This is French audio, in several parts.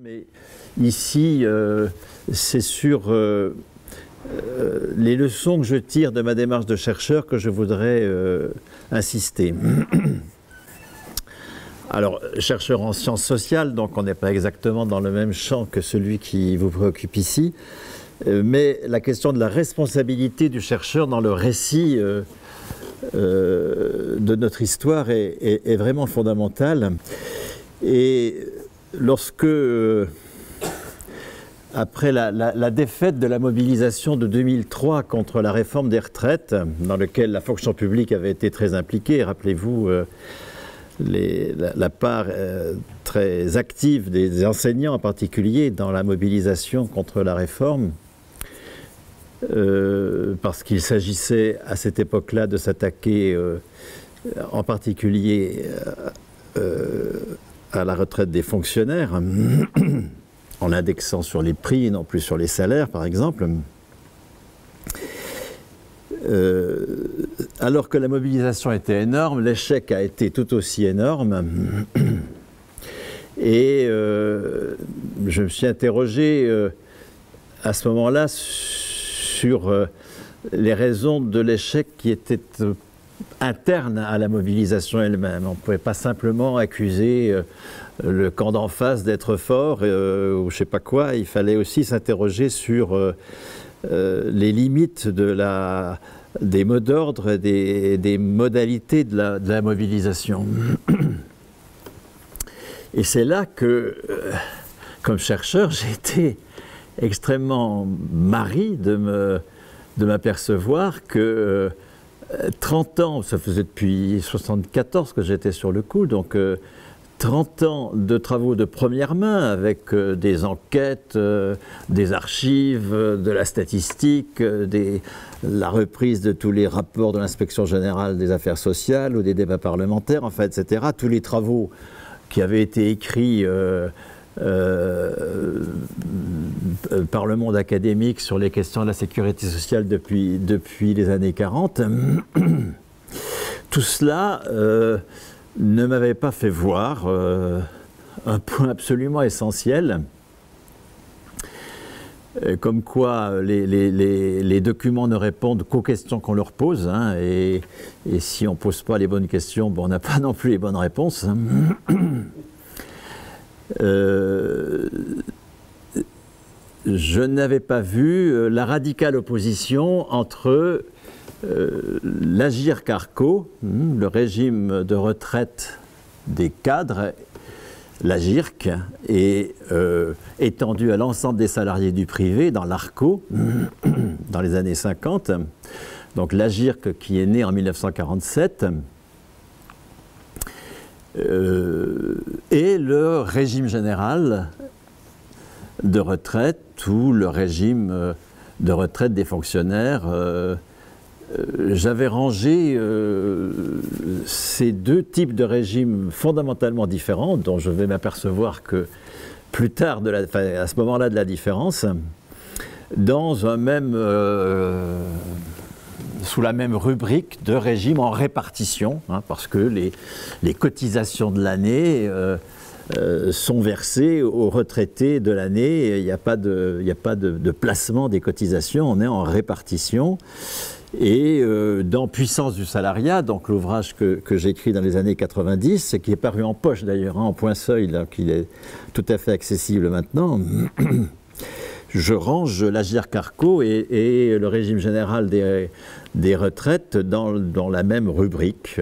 Mais ici, c'est sur les leçons que je tire de ma démarche de chercheur que je voudrais insister. Alors, chercheur en sciences sociales, donc on n'est pas exactement dans le même champ que celui qui vous préoccupe ici, mais la question de la responsabilité du chercheur dans le récit de notre histoire est vraiment fondamentale. Et lorsque, après la défaite de la mobilisation de 2003 contre la réforme des retraites, dans laquelle la fonction publique avait été très impliquée, rappelez-vous la part très active des enseignants en particulier dans la mobilisation contre la réforme, parce qu'il s'agissait à cette époque-là de s'attaquer en particulier à la retraite des fonctionnaires, en l'indexant sur les prix et non plus sur les salaires, par exemple. Alors que la mobilisation était énorme, l'échec a été tout aussi énorme. Et je me suis interrogé à ce moment-là sur les raisons de l'échec qui étaient interne à la mobilisation elle-même. On ne pouvait pas simplement accuser le camp d'en face d'être fort ou je ne sais pas quoi. Il fallait aussi s'interroger sur les limites des mots d'ordre et des modalités de la mobilisation. Et c'est là que, comme chercheur, j'ai été extrêmement marri de m'apercevoir que 30 ans, ça faisait depuis 1974 que j'étais sur le coup, donc 30 ans de travaux de première main avec des enquêtes, des archives, de la statistique, la reprise de tous les rapports de l'inspection générale des affaires sociales ou des débats parlementaires, enfin, etc. Tous les travaux qui avaient été écrits par le monde académique sur les questions de la sécurité sociale depuis les années 40. Tout cela ne m'avait pas fait voir un point absolument essentiel, comme quoi les documents ne répondent qu'aux questions qu'on leur pose, hein, et si on ne pose pas les bonnes questions, bon, on n'a pas non plus les bonnes réponses. Hein. Je n'avais pas vu la radicale opposition entre l'Agirc-Arrco, le régime de retraite des cadres, l'Agirc, et étendu à l'ensemble des salariés du privé dans l'Arco, dans les années 50. Donc l'Agirc qui est né en 1947, et le régime général de retraite ou le régime de retraite des fonctionnaires. J'avais rangé ces deux types de régimes fondamentalement différents, dont je vais m'apercevoir que plus tard, à ce moment-là de la différence, dans un même sous la même rubrique de régime en répartition, hein, parce que les cotisations de l'année sont versées aux retraités de l'année. Il n'y a pas de placement des cotisations, on est en répartition. Et dans Puissance du salariat, donc l'ouvrage que j'écris dans les années 90, qui est paru en poche d'ailleurs, hein, en point seuil, là, qu'il est tout à fait accessible maintenant, je range l'Agirc-Arrco et le régime général des retraites dans la même rubrique,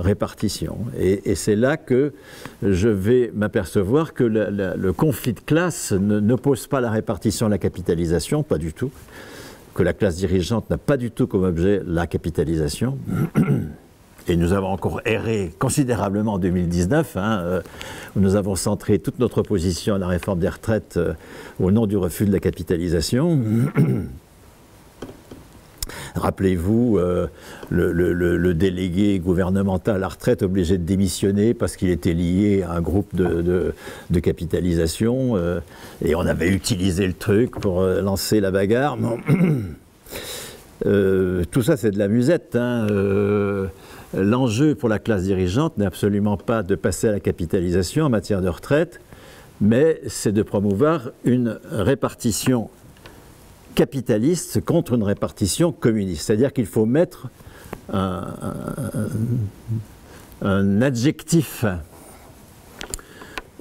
répartition. Et c'est là que je vais m'apercevoir que le conflit de classe ne pose pas la répartition à la capitalisation, pas du tout. Que la classe dirigeante n'a pas du tout comme objet la capitalisation. Et nous avons encore erré considérablement en 2019, hein, où nous avons centré toute notre opposition à la réforme des retraites au nom du refus de la capitalisation. Rappelez-vous, le délégué gouvernemental à la retraite obligé de démissionner parce qu'il était lié à un groupe de capitalisation, et on avait utilisé le truc pour lancer la bagarre. Tout ça, c'est de la musette, hein. L'enjeu pour la classe dirigeante n'est absolument pas de passer à la capitalisation en matière de retraite, mais c'est de promouvoir une répartition capitaliste contre une répartition communiste. C'est-à-dire qu'il faut mettre un adjectif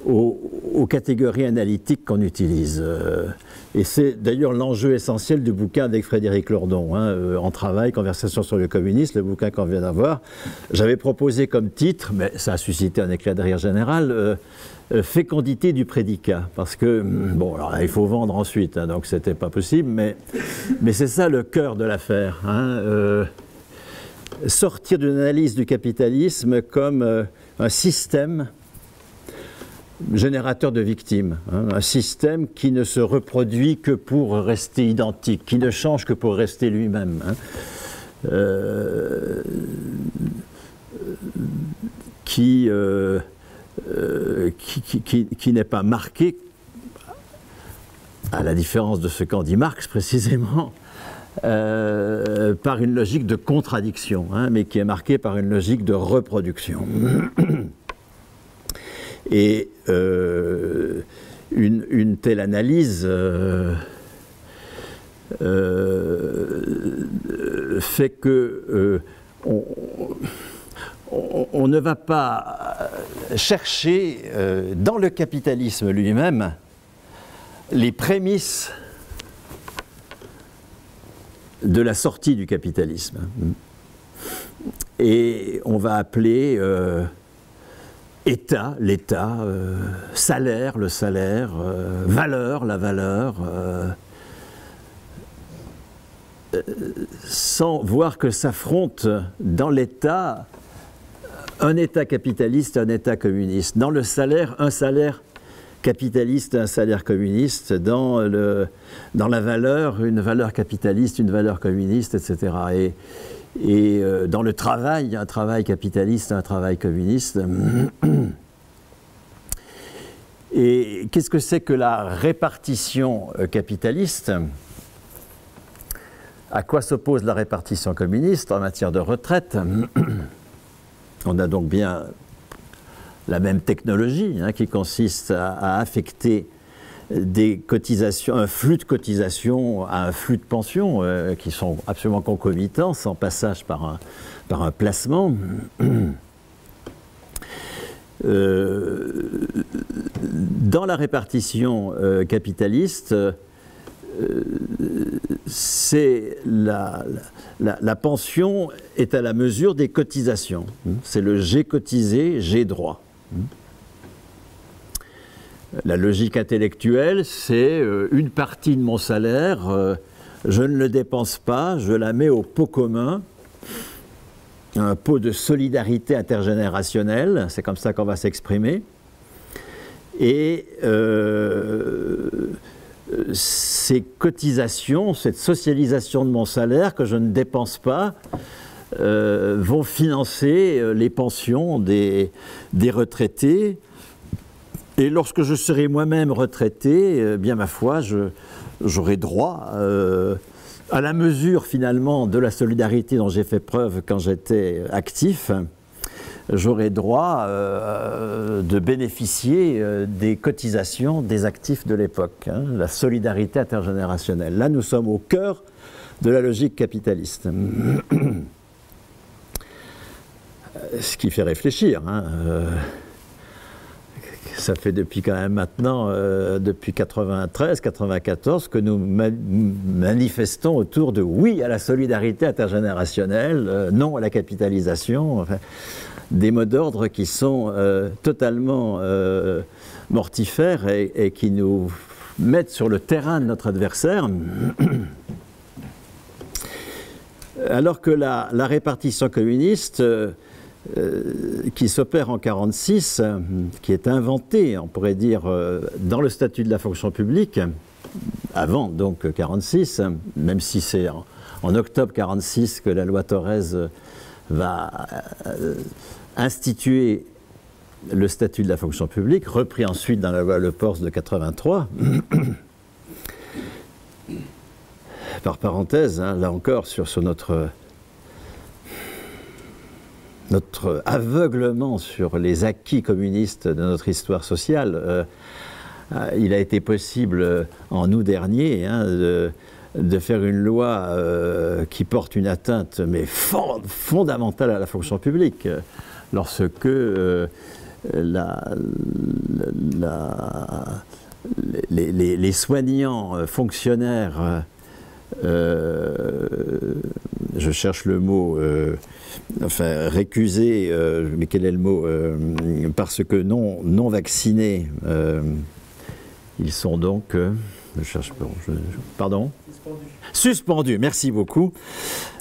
aux catégories analytiques qu'on utilise. Et c'est d'ailleurs l'enjeu essentiel du bouquin avec Frédéric Lordon, En travail, conversation sur le communisme, le bouquin qu'on vient d'avoir. J'avais proposé comme titre, mais ça a suscité un éclat de rire général, fécondité du prédicat, parce que, bon, alors là, il faut vendre ensuite, donc c'était pas possible, mais c'est ça le cœur de l'affaire. Sortir d'une analyse du capitalisme comme un système générateur de victimes, un système qui ne se reproduit que pour rester identique, qui ne change que pour rester lui-même, qui n'est pas marqué, à la différence de ce qu'en dit Marx précisément, par une logique de contradiction, mais qui est marqué par une logique de reproduction. Et une telle analyse fait que on ne va pas chercher dans le capitalisme lui-même les prémices de la sortie du capitalisme. Et on va appeler État, l'État, salaire, le salaire, valeur, la valeur, sans voir que s'affrontent dans l'État un État capitaliste, un État communiste. Dans le salaire, un salaire capitaliste, un salaire communiste. Dans la valeur, une valeur capitaliste, une valeur communiste, etc. Et dans le travail, un travail capitaliste, un travail communiste. Et qu'est-ce que c'est que la répartition capitaliste? À quoi s'oppose la répartition communiste en matière de retraite? On a donc bien la même technologie qui consiste à affecter des cotisations, un flux de cotisations à un flux de pensions qui sont absolument concomitants, sans passage par un placement. Dans la répartition capitaliste, la pension est à la mesure des cotisations. C'est le j'ai cotisé, j'ai droit. La logique intellectuelle, c'est une partie de mon salaire, je ne le dépense pas, je la mets au pot commun, un pot de solidarité intergénérationnelle, c'est comme ça qu'on va s'exprimer. Et ces cotisations, cette socialisation de mon salaire que je ne dépense pas, vont financer les pensions des retraités. Et lorsque je serai moi-même retraité, bien ma foi, j'aurai droit à la mesure finalement de la solidarité dont j'ai fait preuve quand j'étais actif. J'aurai droit de bénéficier des cotisations des actifs de l'époque, la solidarité intergénérationnelle. Là, nous sommes au cœur de la logique capitaliste. Ce qui fait réfléchir. Ça fait depuis quand même maintenant, depuis 93, 94, que nous manifestons autour de oui à la solidarité intergénérationnelle, non à la capitalisation, enfin, des mots d'ordre qui sont totalement mortifères et qui nous mettent sur le terrain de notre adversaire. Alors que la répartition communiste qui s'opère en 1946, qui est inventée, on pourrait dire, dans le statut de la fonction publique, avant donc 1946, même si c'est en octobre 1946 que la loi Thorez va instituer le statut de la fonction publique, repris ensuite dans la loi Lepors de 1983. Par parenthèse, là encore, sur notre aveuglement sur les acquis communistes de notre histoire sociale, il a été possible en août dernier hein, de faire une loi qui porte une atteinte mais fondamentale à la fonction publique, lorsque les soignants fonctionnaires, je cherche le mot, enfin récusés, mais quel est le mot, parce que non vaccinés, ils sont donc, je cherche, pardon, suspendus, merci beaucoup.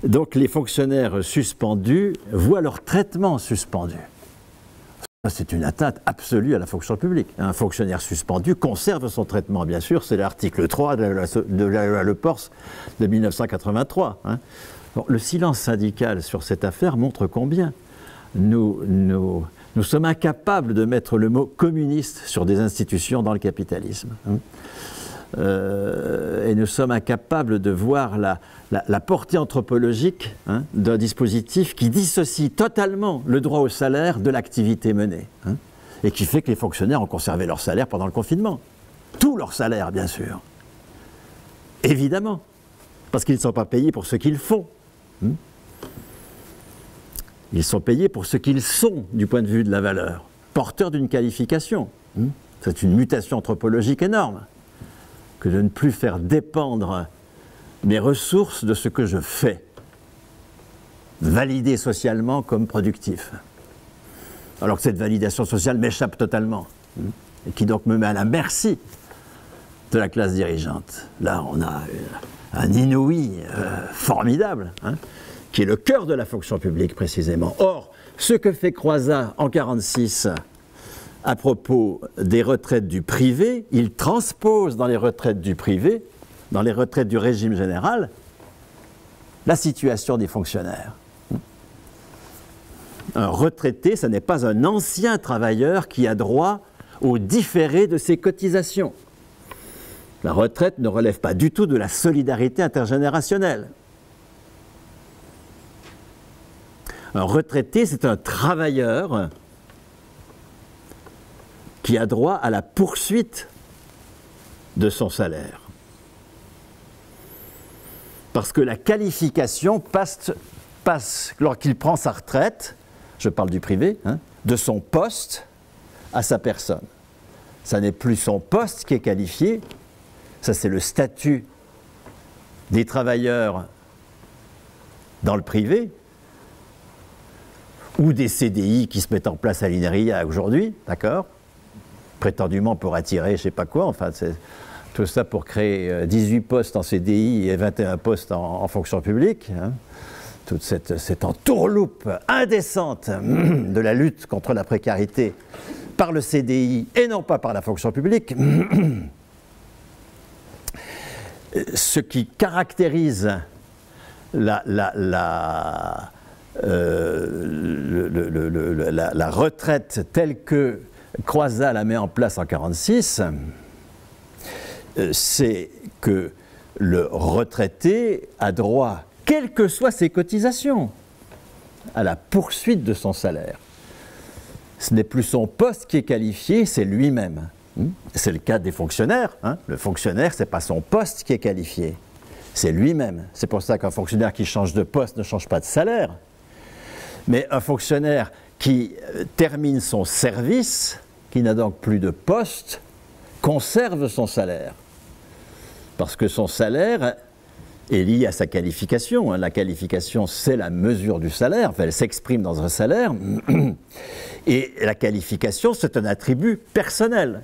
Donc les fonctionnaires suspendus voient leur traitement suspendu. C'est une atteinte absolue à la fonction publique. Un fonctionnaire suspendu conserve son traitement, bien sûr, c'est l'article 3 de la loi Le Pors de 1983. Hein. Bon, le silence syndical sur cette affaire montre combien nous sommes incapables de mettre le mot communiste sur des institutions dans le capitalisme. Hein. Et nous sommes incapables de voir la portée anthropologique hein, d'un dispositif qui dissocie totalement le droit au salaire de l'activité menée, hein, et qui fait que les fonctionnaires ont conservé leur salaire pendant le confinement. Tout leur salaire, bien sûr. Évidemment, parce qu'ils ne sont pas payés pour ce qu'ils font. Hein. Ils sont payés pour ce qu'ils sont du point de vue de la valeur, porteurs d'une qualification. Hein. C'est une mutation anthropologique énorme, que de ne plus faire dépendre mes ressources de ce que je fais, validé socialement comme productif. Alors que cette validation sociale m'échappe totalement, et qui donc me met à la merci de la classe dirigeante. Là, on a un inouï formidable, hein, qui est le cœur de la fonction publique précisément. Or, ce que fait Croizat en 1946 à propos des retraites du privé, il transpose dans les retraites du privé, dans les retraites du régime général, la situation des fonctionnaires. Un retraité, ce n'est pas un ancien travailleur qui a droit au différé de ses cotisations. La retraite ne relève pas du tout de la solidarité intergénérationnelle. Un retraité, c'est un travailleur qui a droit à la poursuite de son salaire. Parce que la qualification passe lorsqu'il prend sa retraite, je parle du privé, hein, de son poste à sa personne. Ça n'est plus son poste qui est qualifié, ça c'est le statut des travailleurs dans le privé, ou des CDI qui se mettent en place à l'INRIA aujourd'hui, d'accord ? Prétendument pour attirer je ne sais pas quoi, enfin c'est tout ça pour créer 18 postes en CDI et 21 postes en fonction publique. Hein. Toute cette entourloupe indécente de la lutte contre la précarité par le CDI et non pas par la fonction publique. Ce qui caractérise la retraite telle que Croizat la met en place en 1946, c'est que le retraité a droit, quelles que soient ses cotisations, à la poursuite de son salaire. Ce n'est plus son poste qui est qualifié, c'est lui-même. C'est le cas des fonctionnaires. Hein. Le fonctionnaire, ce n'est pas son poste qui est qualifié, c'est lui-même. C'est pour ça qu'un fonctionnaire qui change de poste ne change pas de salaire. Mais un fonctionnaire qui termine son service, qui n'a donc plus de poste, conserve son salaire. Parce que son salaire est lié à sa qualification. La qualification, c'est la mesure du salaire, enfin, elle s'exprime dans un salaire. Et la qualification, c'est un attribut personnel.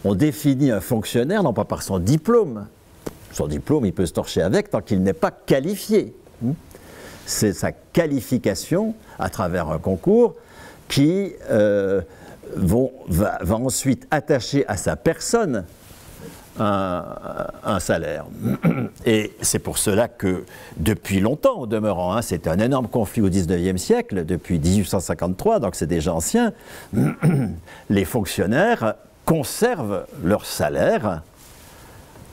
On définit un fonctionnaire non pas par son diplôme. Son diplôme, il peut se torcher avec tant qu'il n'est pas qualifié. C'est sa qualification à travers un concours qui va ensuite attacher à sa personne un salaire. Et c'est pour cela que depuis longtemps, au demeurant, hein, c'est un énorme conflit au XIXe siècle, depuis 1853, donc c'est déjà ancien, les fonctionnaires conservent leur salaire,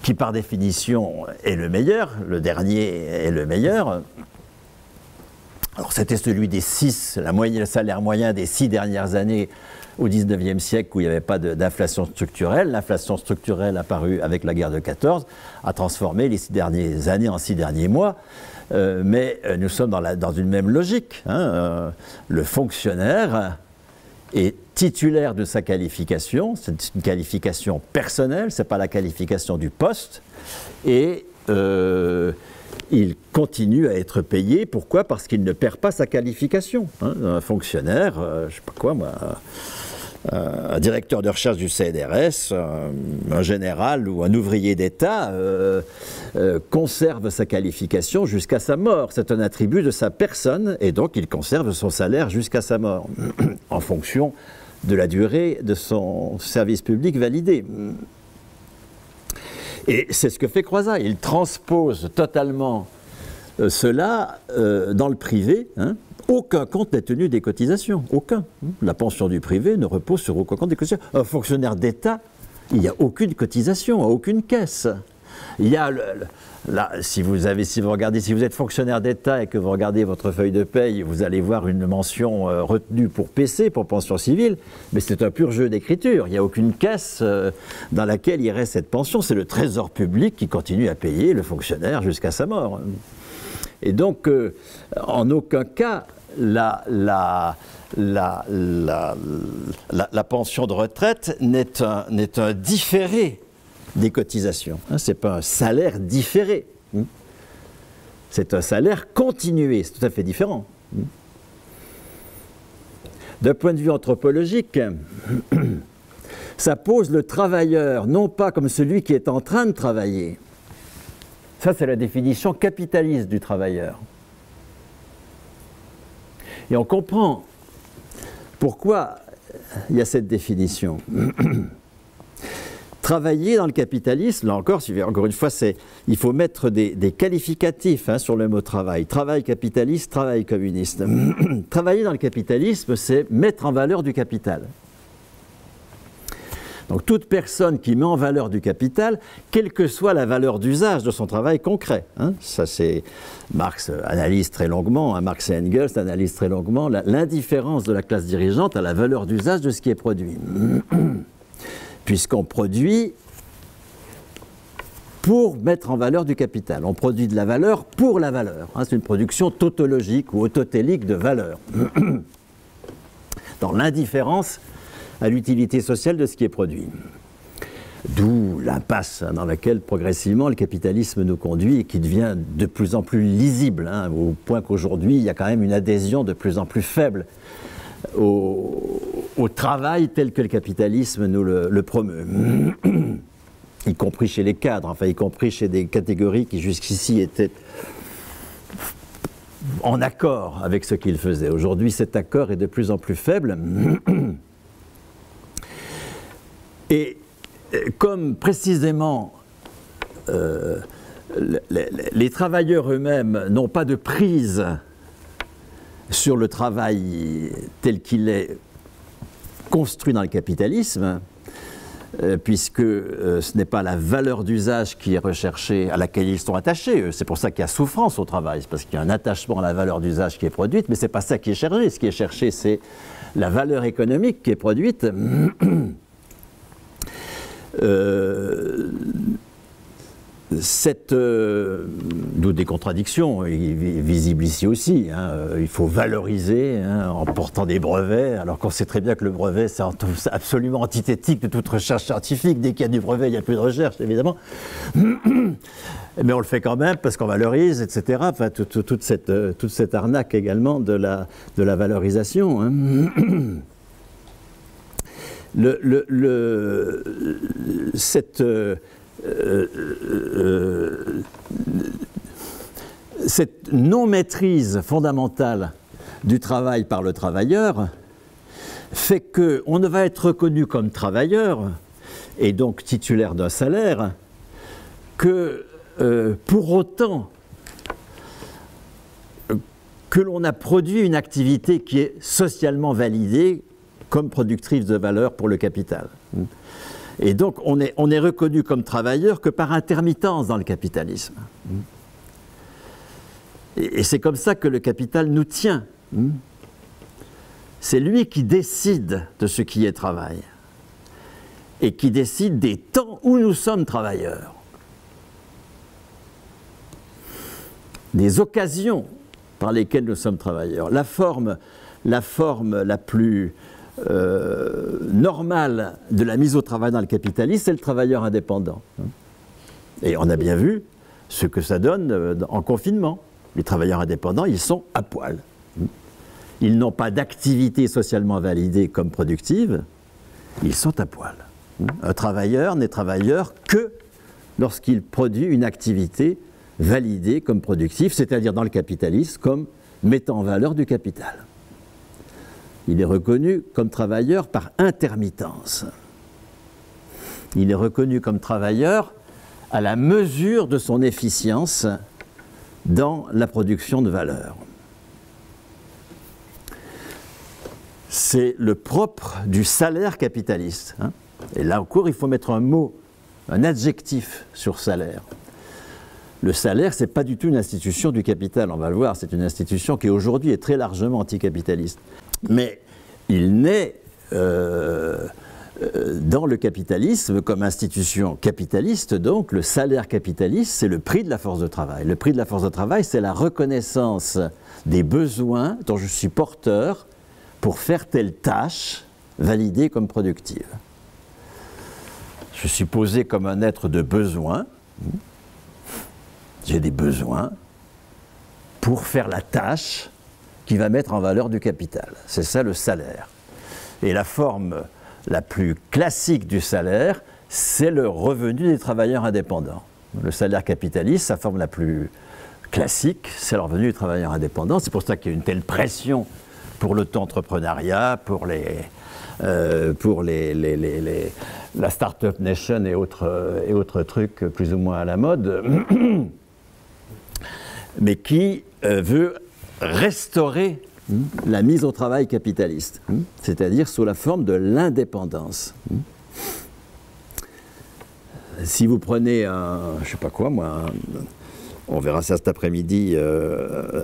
qui par définition est le meilleur, le dernier est le meilleur, Alors c'était celui des 6, le salaire moyen des 6 dernières années au XIXe siècle où il n'y avait pas d'inflation structurelle. L'inflation structurelle apparue avec la guerre de 14 a transformé les 6 dernières années en 6 derniers mois. Mais nous sommes dans une même logique. Hein. Le fonctionnaire est titulaire de sa qualification, c'est une qualification personnelle, ce n'est pas la qualification du poste, et il continue à être payé. Pourquoi? Parce qu'il ne perd pas sa qualification. Hein. Un fonctionnaire, je ne sais pas quoi moi, un directeur de recherche du CNRS, un général ou un ouvrier d'État conserve sa qualification jusqu'à sa mort. C'est un attribut de sa personne et donc il conserve son salaire jusqu'à sa mort en fonction de la durée de son service public validé. Et c'est ce que fait Croizat. Il transpose totalement cela dans le privé. Hein. Aucun compte n'est tenu des cotisations, aucun. La pension du privé ne repose sur aucun compte des cotisations. Un fonctionnaire d'État, il n'y a aucune cotisation, aucune caisse. Il y a, là, si vous êtes fonctionnaire d'État et que vous regardez votre feuille de paye, vous allez voir une mention retenue pour PC, pour pension civile, mais c'est un pur jeu d'écriture. Il n'y a aucune caisse dans laquelle irait cette pension. C'est le trésor public qui continue à payer le fonctionnaire jusqu'à sa mort. Et donc, en aucun cas, la pension de retraite n'est un différé des cotisations. Hein, ce n'est pas un salaire différé. C'est un salaire continué. C'est tout à fait différent. D'un point de vue anthropologique, ça pose le travailleur non pas comme celui qui est en train de travailler. Ça, c'est la définition capitaliste du travailleur. Et on comprend pourquoi il y a cette définition. Travailler dans le capitalisme, là encore une fois, il faut mettre des qualificatifs hein, sur le mot travail. Travail capitaliste, travail communiste. Travailler dans le capitalisme, c'est mettre en valeur du capital. Donc toute personne qui met en valeur du capital, quelle que soit la valeur d'usage de son travail concret. Hein, ça c'est Marx analyse très longuement, hein, Marx et Engels analysent très longuement l'indifférence de la classe dirigeante à la valeur d'usage de ce qui est produit. Puisqu'on produit pour mettre en valeur du capital. On produit de la valeur pour la valeur. Hein, c'est une production tautologique ou autotélique de valeur. Dans l'indifférence à l'utilité sociale de ce qui est produit. D'où l'impasse dans laquelle progressivement le capitalisme nous conduit et qui devient de plus en plus lisible, hein, au point qu'aujourd'hui il y a quand même une adhésion de plus en plus faible au travail tel que le capitalisme nous le promeut. Y compris chez les cadres, enfin y compris chez des catégories qui jusqu'ici étaient en accord avec ce qu'ils faisaient. Aujourd'hui cet accord est de plus en plus faible. Et comme précisément les travailleurs eux-mêmes n'ont pas de prise sur le travail tel qu'il est construit dans le capitalisme, puisque ce n'est pas la valeur d'usage qui est recherchée, à laquelle ils sont attachés. C'est pour ça qu'il y a souffrance au travail, c'est parce qu'il y a un attachement à la valeur d'usage qui est produite, mais ce n'est pas ça qui est cherché. Ce qui est cherché, c'est la valeur économique qui est produite. D'où des contradictions visibles ici aussi. Hein. Il faut valoriser hein, en portant des brevets, alors qu'on sait très bien que le brevet c'est absolument antithétique de toute recherche scientifique. Dès qu'il y a du brevet, il n'y a plus de recherche, évidemment. Mais on le fait quand même parce qu'on valorise, etc. Enfin, toute cette arnaque également de la valorisation. Hein. Cette non-maîtrise fondamentale du travail par le travailleur fait qu'on ne va être reconnu comme travailleur et donc titulaire d'un salaire que pour autant que l'on a produit une activité qui est socialement validée comme productrice de valeur pour le capital. Et donc on est reconnu comme travailleur que par intermittence dans le capitalisme. Et c'est comme ça que le capital nous tient. C'est lui qui décide de ce qui est travail et qui décide des temps où nous sommes travailleurs, des occasions par lesquelles nous sommes travailleurs. La forme la plus normale de la mise au travail dans le capitalisme, c'est le travailleur indépendant. Et on a bien vu ce que ça donne en confinement. Les travailleurs indépendants, ils sont à poil. Ils n'ont pas d'activité socialement validée comme productive, ils sont à poil. Un travailleur n'est travailleur que lorsqu'il produit une activité validée comme productive, c'est-à-dire dans le capitalisme comme mettant en valeur du capital. Il est reconnu comme travailleur par intermittence. Il est reconnu comme travailleur à la mesure de son efficience dans la production de valeur. C'est le propre du salaire capitaliste. Et là encore, il faut mettre un mot, un adjectif sur salaire. Le salaire, ce n'est pas du tout une institution du capital, on va le voir, c'est une institution qui aujourd'hui est très largement anticapitaliste. Mais il naît dans le capitalisme comme institution capitaliste, donc le salaire capitaliste, c'est le prix de la force de travail. Le prix de la force de travail, c'est la reconnaissance des besoins dont je suis porteur pour faire telle tâche validée comme productive. Je suis posé comme un être de besoin. J'ai des besoins pour faire la tâche qui va mettre en valeur du capital. C'est ça le salaire. Et la forme la plus classique du salaire, c'est le revenu des travailleurs indépendants. Le salaire capitaliste, sa forme la plus classique, c'est le revenu des travailleurs indépendants. C'est pour ça qu'il y a une telle pression pour l'auto-entrepreneuriat, pour la Startup Nation et autres trucs plus ou moins à la mode, mais qui veut restaurer la mise au travail capitaliste, c'est-à-dire sous la forme de l'indépendance. Si vous prenez je ne sais pas quoi, moi, on verra ça cet après-midi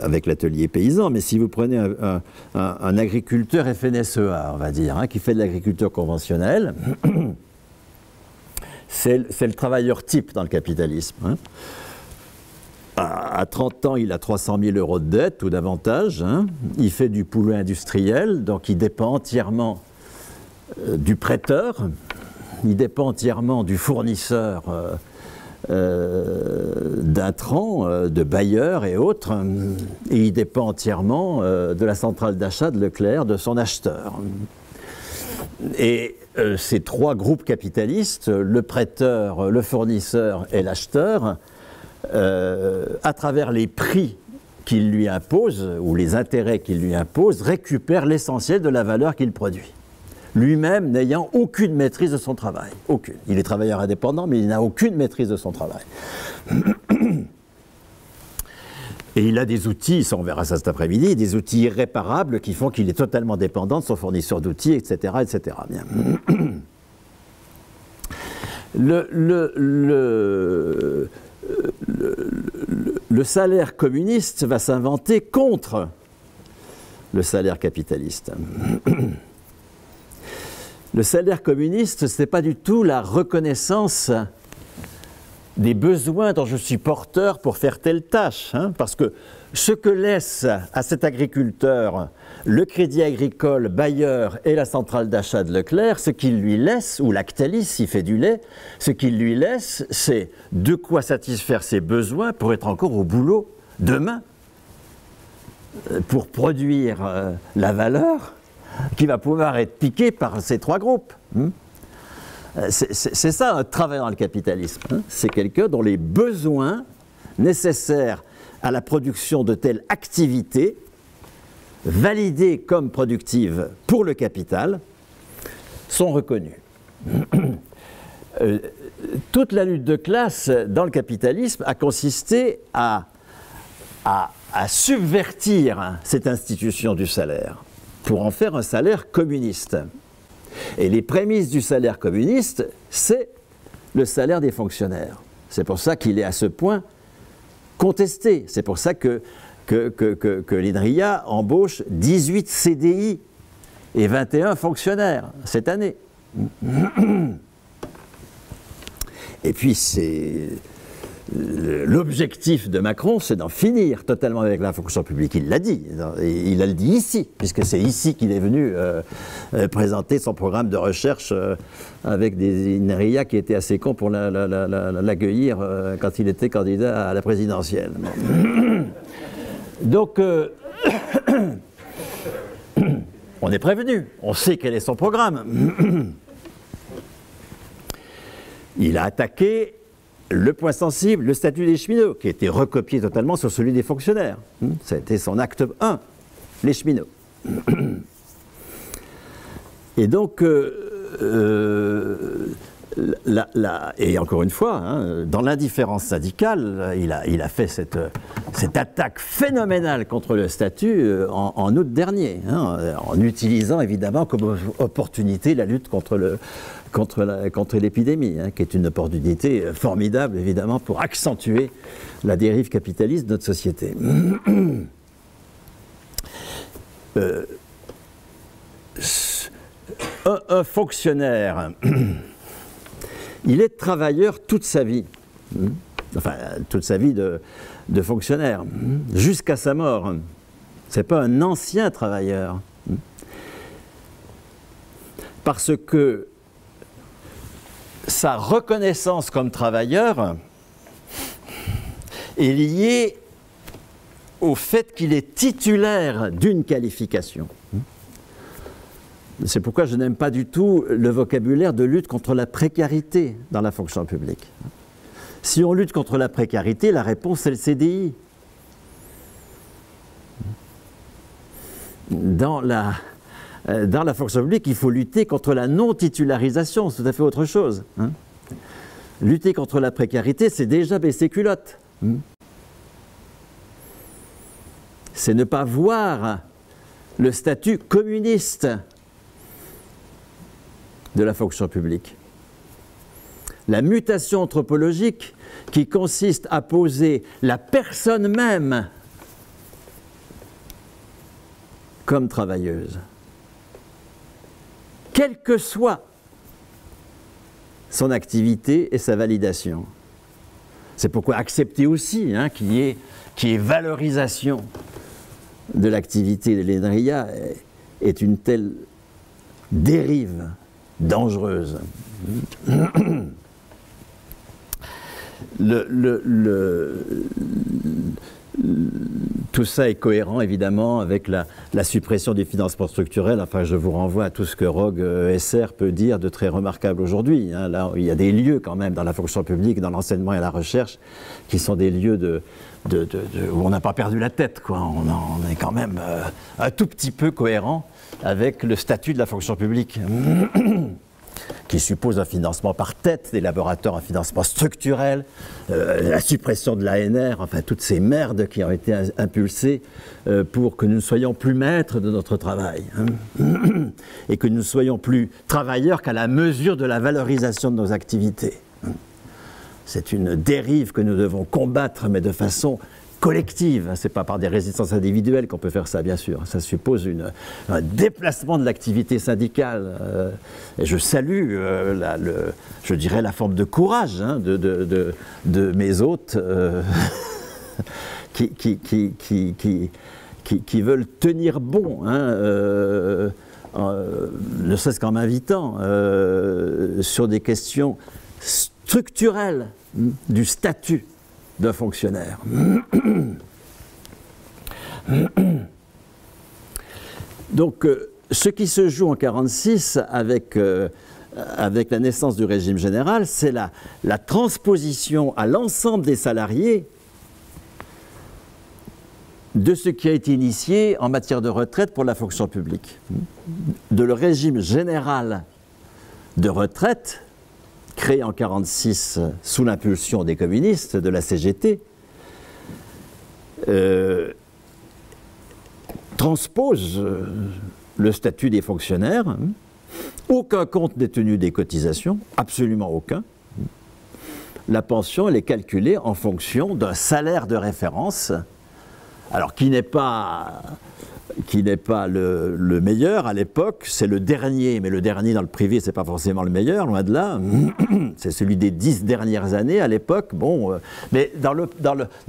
avec l'atelier paysan, mais si vous prenez un agriculteur FNSEA, on va dire, qui fait de l'agriculture conventionnelle, c'est le travailleur type dans le capitalisme. À 30 ans, il a 300 000 € de dette ou davantage. Il fait du poulet industriel, donc il dépend entièrement du prêteur, il dépend entièrement du fournisseur d'intrants, de bailleurs et autres, et il dépend entièrement de la centrale d'achat de Leclerc, de son acheteur. Et ces trois groupes capitalistes, le prêteur, le fournisseur et l'acheteur, à travers les prix qu'il lui impose, ou les intérêts qu'il lui impose, récupère l'essentiel de la valeur qu'il produit. Lui-même n'ayant aucune maîtrise de son travail. Aucune. Il est travailleur indépendant, mais il n'a aucune maîtrise de son travail. Et il a des outils, ça on verra ça cet après-midi, des outils irréparables qui font qu'il est totalement dépendant de son fournisseur d'outils, etc., etc. Bien. Le salaire communiste va s'inventer contre le salaire capitaliste. Le salaire communiste, ce n'est pas du tout la reconnaissance des besoins dont je suis porteur pour faire telle tâche. Parce que ce que laisse à cet agriculteur le Crédit Agricole bailleur et la centrale d'achat de Leclerc, ce qu'il lui laisse, ou Lactalis s'il fait du lait, ce qu'il lui laisse, c'est de quoi satisfaire ses besoins pour être encore au boulot demain, pour produire la valeur qui va pouvoir être piquée par ces trois groupes. C'est ça un travail dans le capitalisme. C'est quelqu'un dont les besoins nécessaires à la production de telle activité, validée comme productive pour le capital, sont reconnus. Toute la lutte de classe dans le capitalisme a consisté à subvertir cette institution du salaire pour en faire un salaire communiste. Et les prémices du salaire communiste, c'est le salaire des fonctionnaires. C'est pour ça qu'il est à ce point contesté. C'est pour ça que que l'INRIA embauche 18 CDI et 21 fonctionnaires cette année. Et puis l'objectif de Macron, c'est d'en finir totalement avec la fonction publique. Il l'a dit, et il le dit ici, puisque c'est ici qu'il est venu présenter son programme de recherche avec des INRIA qui étaient assez cons pour l'accueillir quand il était candidat à la présidentielle. Donc, on est prévenu, on sait quel est son programme. Il a attaqué le point sensible, le statut des cheminots, qui a été recopié totalement sur celui des fonctionnaires. Ça a été son acte 1, les cheminots. Et donc, et encore une fois, hein, dans l'indifférence syndicale, il a fait cette attaque phénoménale contre le statut en août dernier, hein, en utilisant évidemment comme opportunité la lutte contre l'épidémie, hein, qui est une opportunité formidable évidemment pour accentuer la dérive capitaliste de notre société. Un fonctionnaire, il est travailleur toute sa vie, enfin toute sa vie de fonctionnaire, jusqu'à sa mort. C'est pas un ancien travailleur, parce que sa reconnaissance comme travailleur est liée au fait qu'il est titulaire d'une qualification. C'est pourquoi je n'aime pas du tout le vocabulaire de lutte contre la précarité dans la fonction publique. Si on lutte contre la précarité, la réponse c'est le CDI. Dans la fonction publique, il faut lutter contre la non-titularisation, c'est tout à fait autre chose. Hein. Lutter contre la précarité, c'est déjà baisser culotte. C'est ne pas voir le statut communiste de la fonction publique. La mutation anthropologique qui consiste à poser la personne même comme travailleuse, quelle que soit son activité et sa validation. C'est pourquoi accepter aussi hein, qu'il y ait valorisation de l'activité de l'INRIA est une telle dérive dangereuse. Tout ça est cohérent évidemment avec la suppression du financement structurel. Enfin, je vous renvoie à tout ce que Rogue SR peut dire de très remarquable aujourd'hui. Hein. Là, il y a des lieux quand même dans la fonction publique, dans l'enseignement et la recherche, qui sont des lieux où on n'a pas perdu la tête, quoi. On est quand même un tout petit peu cohérent avec le statut de la fonction publique. Qui suppose un financement par tête, des laboratoires, un financement structurel, la suppression de l'ANR, enfin toutes ces merdes qui ont été impulsées pour que nous ne soyons plus maîtres de notre travail, hein, et que nous ne soyons plus travailleurs qu'à la mesure de la valorisation de nos activités. C'est une dérive que nous devons combattre, mais de façon collective. Ce n'est pas par des résistances individuelles qu'on peut faire ça, bien sûr. Ça suppose un déplacement de l'activité syndicale. Et je salue, je dirais, la forme de courage hein, de mes hôtes qui veulent tenir bon, hein, ne serait-ce qu'en m'invitant, sur des questions structurelles du statut d'un fonctionnaire. Donc, ce qui se joue en 1946 avec la naissance du régime général, c'est la transposition à l'ensemble des salariés de ce qui a été initié en matière de retraite pour la fonction publique. De le régime général de retraite, créé en 1946 sous l'impulsion des communistes, de la CGT, transpose le statut des fonctionnaires. Hein. Aucun compte n'est tenu des cotisations, absolument aucun. La pension, elle est calculée en fonction d'un salaire de référence alors qui n'est pas le meilleur à l'époque, c'est le dernier, mais le dernier dans le privé, c'est pas forcément le meilleur, loin de là. C'est celui des 10 dernières années à l'époque. Bon, mais dans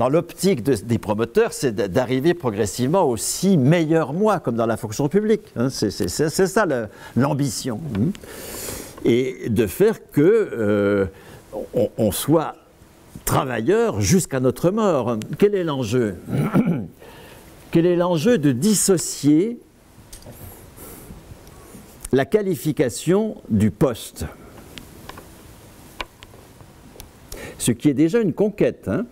l'optique des promoteurs, c'est d'arriver progressivement au 6 meilleurs mois, comme dans la fonction publique. Hein, c'est ça l'ambition. Et de faire que on soit travailleur jusqu'à notre mort. Quel est l'enjeu ? Quel est l'enjeu de dissocier la qualification du poste? Ce qui est déjà une conquête. Hein.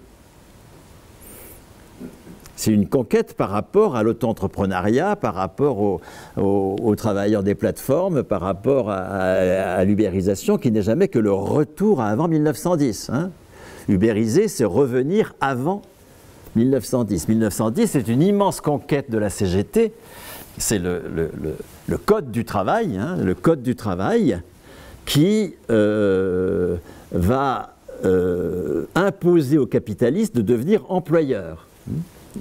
C'est une conquête par rapport à l'auto-entrepreneuriat, par rapport aux travailleurs des plateformes, par rapport à l'ubérisation, qui n'est jamais que le retour à avant 1910. Hein. Ubériser, c'est revenir avant 1910. 1910, c'est une immense conquête de la CGT. C'est le code du travail, hein, le code du travail qui va imposer aux capitalistes de devenir employeurs.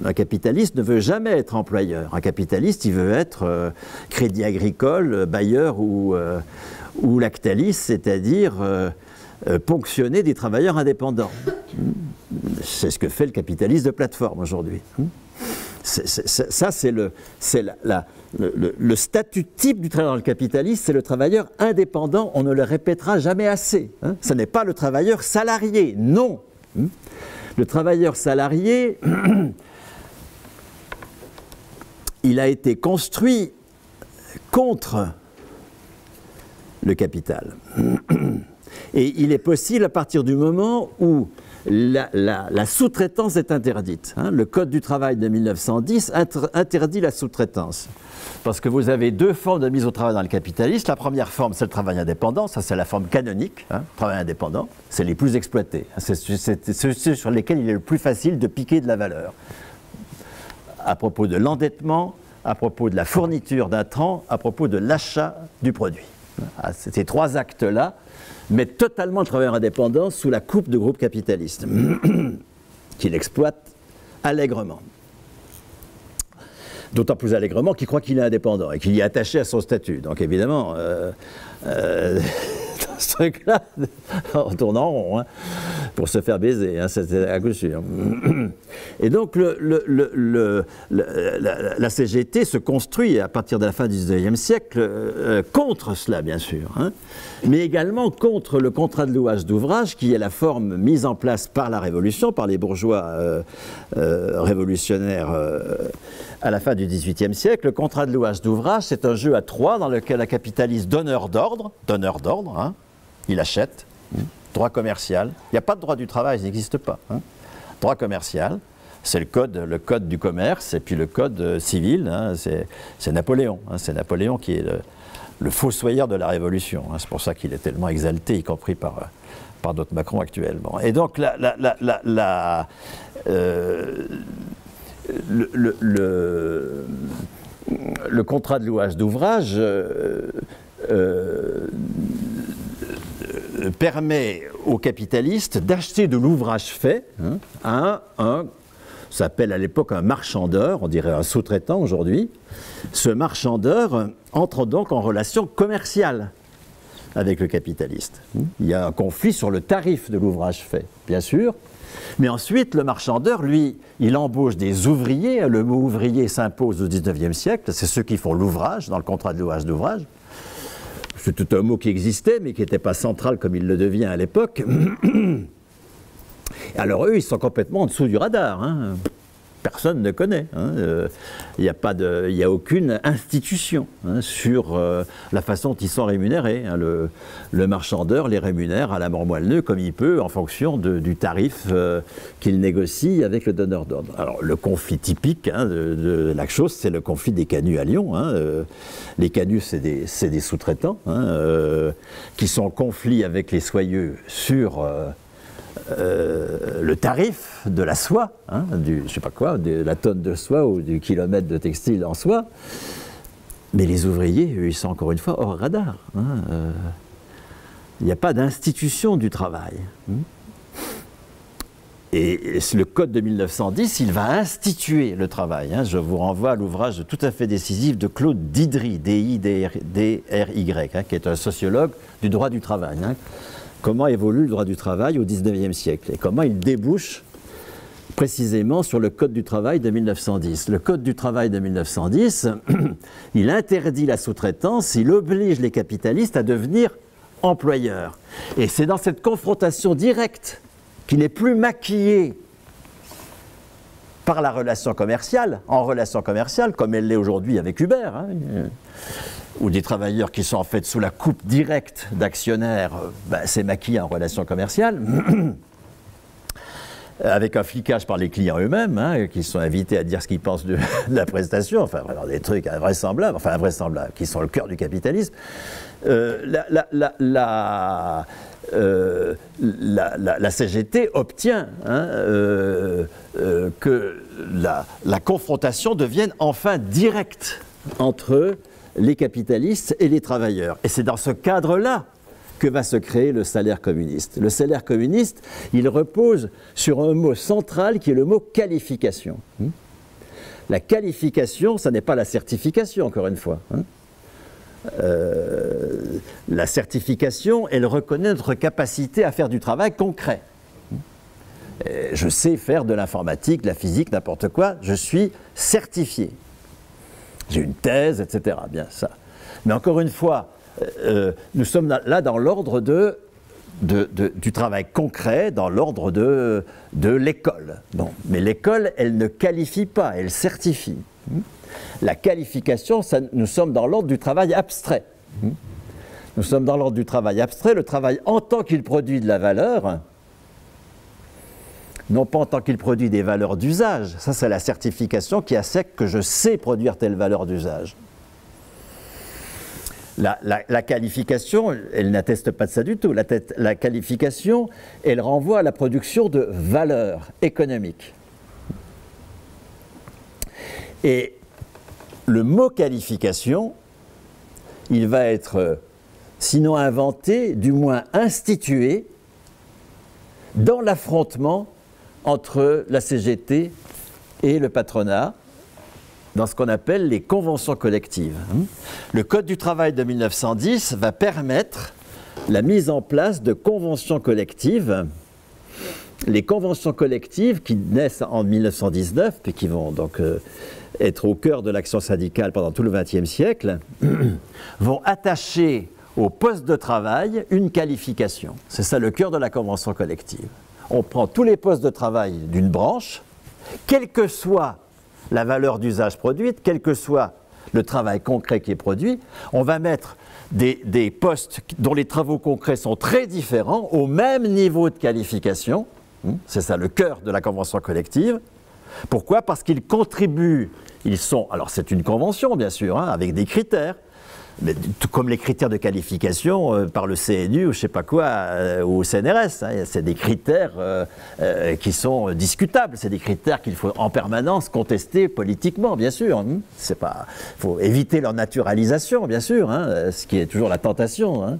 Un capitaliste ne veut jamais être employeur. Un capitaliste, il veut être Crédit Agricole, Bayer ou Lactalis, c'est-à-dire ponctionner des travailleurs indépendants. C'est ce que fait le capitaliste de plateforme aujourd'hui. Ça, c'est le statut type du travailleur dans le capitalisme, c'est le travailleur indépendant, on ne le répétera jamais assez. Hein. Ce n'est pas le travailleur salarié, non. Le travailleur salarié, il a été construit contre le capital. Et il est possible à partir du moment où la sous-traitance est interdite. Hein. Le Code du travail de 1910 interdit la sous-traitance. Parce que vous avez deux formes de mise au travail dans le capitalisme. La première forme, c'est le travail indépendant. Ça, c'est la forme canonique. Hein. Travail indépendant, c'est les plus exploités. C'est ceux sur lesquels il est le plus facile de piquer de la valeur. À propos de l'endettement, à propos de la fourniture d'intrants, à propos de l'achat du produit. Ces trois actes-là mettent totalement le travailleur indépendant sous la coupe de groupes capitalistes qui l'exploitent allègrement. D'autant plus allègrement qu'il croit qu'il est indépendant et qu'il y est attaché à son statut. Donc évidemment, dans ce truc-là, on tourne en rond, hein, pour se faire baiser, hein, c'est à coup sûr. Et donc la CGT se construit à partir de la fin du XIXe siècle contre cela, bien sûr, hein, mais également contre le contrat de louage d'ouvrage, qui est la forme mise en place par la Révolution, par les bourgeois révolutionnaires à la fin du XVIIIe siècle. Le contrat de louage d'ouvrage, c'est un jeu à trois dans lequel un capitaliste donneur d'ordre, hein, il achète, droit commercial. Il n'y a pas de droit du travail, ça n'existe pas. Hein. Droit commercial, c'est le code du commerce, et puis le code civil, hein, c'est Napoléon. Hein, c'est Napoléon qui est le fossoyeur de la Révolution. Hein, c'est pour ça qu'il est tellement exalté, y compris par d'autres Macron actuellement. Et donc le contrat de louage d'ouvrage permet aux capitalistes d'acheter de l'ouvrage fait, hein, à ça s'appelle à l'époque un marchandeur, on dirait un sous-traitant aujourd'hui. Ce marchandeur entre donc en relation commerciale avec le capitaliste. Il y a un conflit sur le tarif de l'ouvrage fait, bien sûr. Mais ensuite, le marchandeur, lui, il embauche des ouvriers. Le mot ouvrier s'impose au XIXe siècle. C'est ceux qui font l'ouvrage, dans le contrat de louage d'ouvrage. C'est tout un mot qui existait, mais qui n'était pas central comme il le devient à l'époque. Alors eux, ils sont complètement en dessous du radar. Hein. Personne ne connaît. Hein. Il n'y a aucune institution, hein, sur la façon dont ils sont rémunérés. Hein. Le marchandeur les rémunère à la mort moelle-neu comme il peut en fonction du tarif qu'il négocie avec le donneur d'ordre. Alors le conflit typique, hein, de la chose, c'est le conflit des canuts à Lyon. Hein. Les canuts, c'est des sous-traitants, hein, qui sont en conflit avec les soyeux sur le tarif de la soie, hein, je sais pas quoi, de la tonne de soie ou du kilomètre de textile en soie. Mais les ouvriers, eux, ils sont encore une fois hors radar. Hein, il n'y a pas d'institution du travail. Et le Code de 1910, il va instituer le travail. Hein. Je vous renvoie à l'ouvrage tout à fait décisif de Claude Didry, D-I-D-R-Y, hein, qui est un sociologue du droit du travail. Hein. Comment évolue le droit du travail au XIXe siècle et comment il débouche précisément sur le Code du travail de 1910. Le Code du travail de 1910, il interdit la sous-traitance, il oblige les capitalistes à devenir employeurs. Et c'est dans cette confrontation directe qui n'est plus maquillée par la relation commerciale, en relation commerciale, comme elle l'est aujourd'hui avec Uber, hein, ou des travailleurs qui sont en fait sous la coupe directe d'actionnaires, c'est maquillé en relation commerciale, avec un flicage par les clients eux-mêmes, hein, qui sont invités à dire ce qu'ils pensent de la prestation, enfin vraiment des trucs invraisemblables, qui sont le cœur du capitalisme. La CGT obtient que la confrontation devienne enfin directe entre les capitalistes et les travailleurs. Et c'est dans ce cadre-là que va se créer le salaire communiste. Le salaire communiste, il repose sur un mot central qui est le mot qualification. La qualification, ça n'est pas la certification, encore une fois. La certification, elle reconnaît notre capacité à faire du travail concret. Je sais faire de l'informatique, de la physique, n'importe quoi, je suis certifié. J'ai une thèse, etc. Bien ça. Mais encore une fois, nous sommes là dans l'ordre du travail concret, dans l'ordre de l'école. Bon. Mais l'école, elle ne qualifie pas, elle certifie. La qualification, nous sommes dans l'ordre du travail abstrait. Nous sommes dans l'ordre du travail abstrait, le travail en tant qu'il produit de la valeur, non pas en tant qu'il produit des valeurs d'usage. Ça, c'est la certification qui assèque que je sais produire telle valeur d'usage. La qualification, elle n'atteste pas de ça du tout. La qualification, elle renvoie à la production de valeurs économiques. Et le mot qualification, il va être sinon inventé, du moins institué dans l'affrontement entre la CGT et le patronat, dans ce qu'on appelle les conventions collectives. Le Code du travail de 1910 va permettre la mise en place de conventions collectives. Les conventions collectives qui naissent en 1919, puis qui vont donc être au cœur de l'action syndicale pendant tout le XXe siècle, vont attacher au poste de travail une qualification. C'est ça le cœur de la convention collective. On prend tous les postes de travail d'une branche, quelle que soit la valeur d'usage produite, quel que soit le travail concret qui est produit, on va mettre des postes dont les travaux concrets sont très différents, au même niveau de qualification. C'est ça le cœur de la convention collective. Pourquoi? Parce qu'ils contribuent, alors c'est une convention bien sûr, hein, avec des critères, mais tout comme les critères de qualification par le CNU ou je ne sais pas quoi, ou au CNRS. Hein, c'est des critères qui sont discutables, c'est des critères qu'il faut en permanence contester politiquement, bien sûr. Il faut éviter leur naturalisation, bien sûr, hein, ce qui est toujours la tentation. Hein.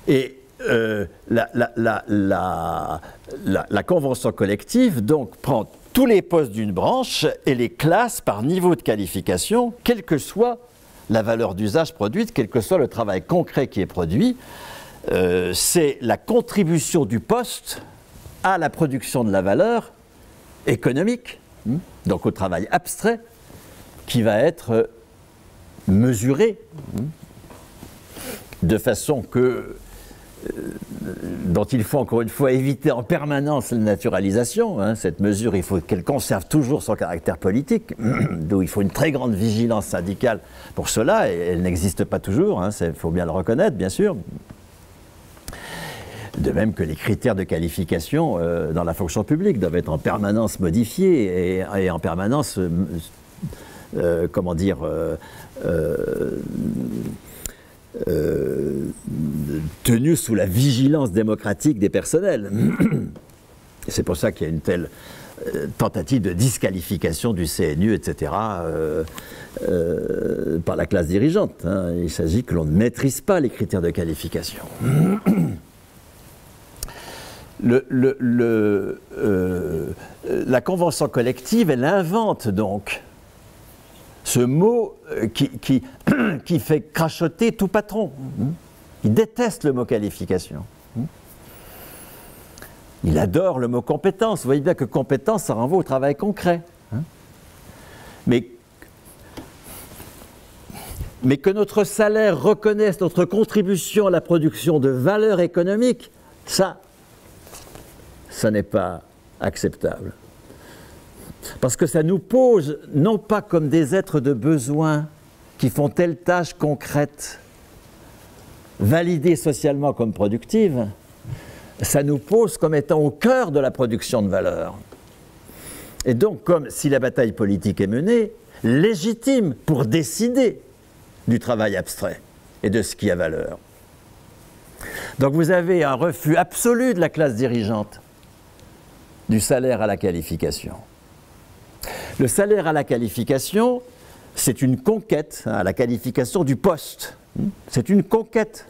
Et la convention collective donc prend tous les postes d'une branche et les classe par niveau de qualification, quelle que soit la valeur d'usage produite, quel que soit le travail concret qui est produit. C'est la contribution du poste à la production de la valeur économique, donc au travail abstrait, qui va être mesuré de façon que dont il faut encore une fois éviter en permanence la naturalisation. Hein, cette mesure, il faut qu'elle conserve toujours son caractère politique, d'où il faut une très grande vigilance syndicale pour cela, et elle n'existe pas toujours, hein, il faut bien le reconnaître, bien sûr. De même que les critères de qualification dans la fonction publique doivent être en permanence modifiés et en permanence, tenu sous la vigilance démocratique des personnels. C'est pour ça qu'il y a une telle tentative de disqualification du CNU, etc., par la classe dirigeante. Hein. Il s'agit que l'on ne maîtrise pas les critères de qualification. la convention collective, elle invente donc ce mot qui fait crachoter tout patron. Il déteste le mot qualification. Il adore le mot compétence. Vous voyez bien que compétence, ça renvoie au travail concret. Mais que notre salaire reconnaisse notre contribution à la production de valeur économique, ça n'est pas acceptable. Parce que ça nous pose, non pas comme des êtres de besoin qui font telle tâche concrète, validée socialement comme productive, ça nous pose comme étant au cœur de la production de valeur. Et donc, comme si la bataille politique est menée, légitime pour décider du travail abstrait et de ce qui a valeur. Donc vous avez un refus absolu de la classe dirigeante du salaire à la qualification. Le salaire à la qualification, c'est une conquête à la qualification du poste. C'est une conquête.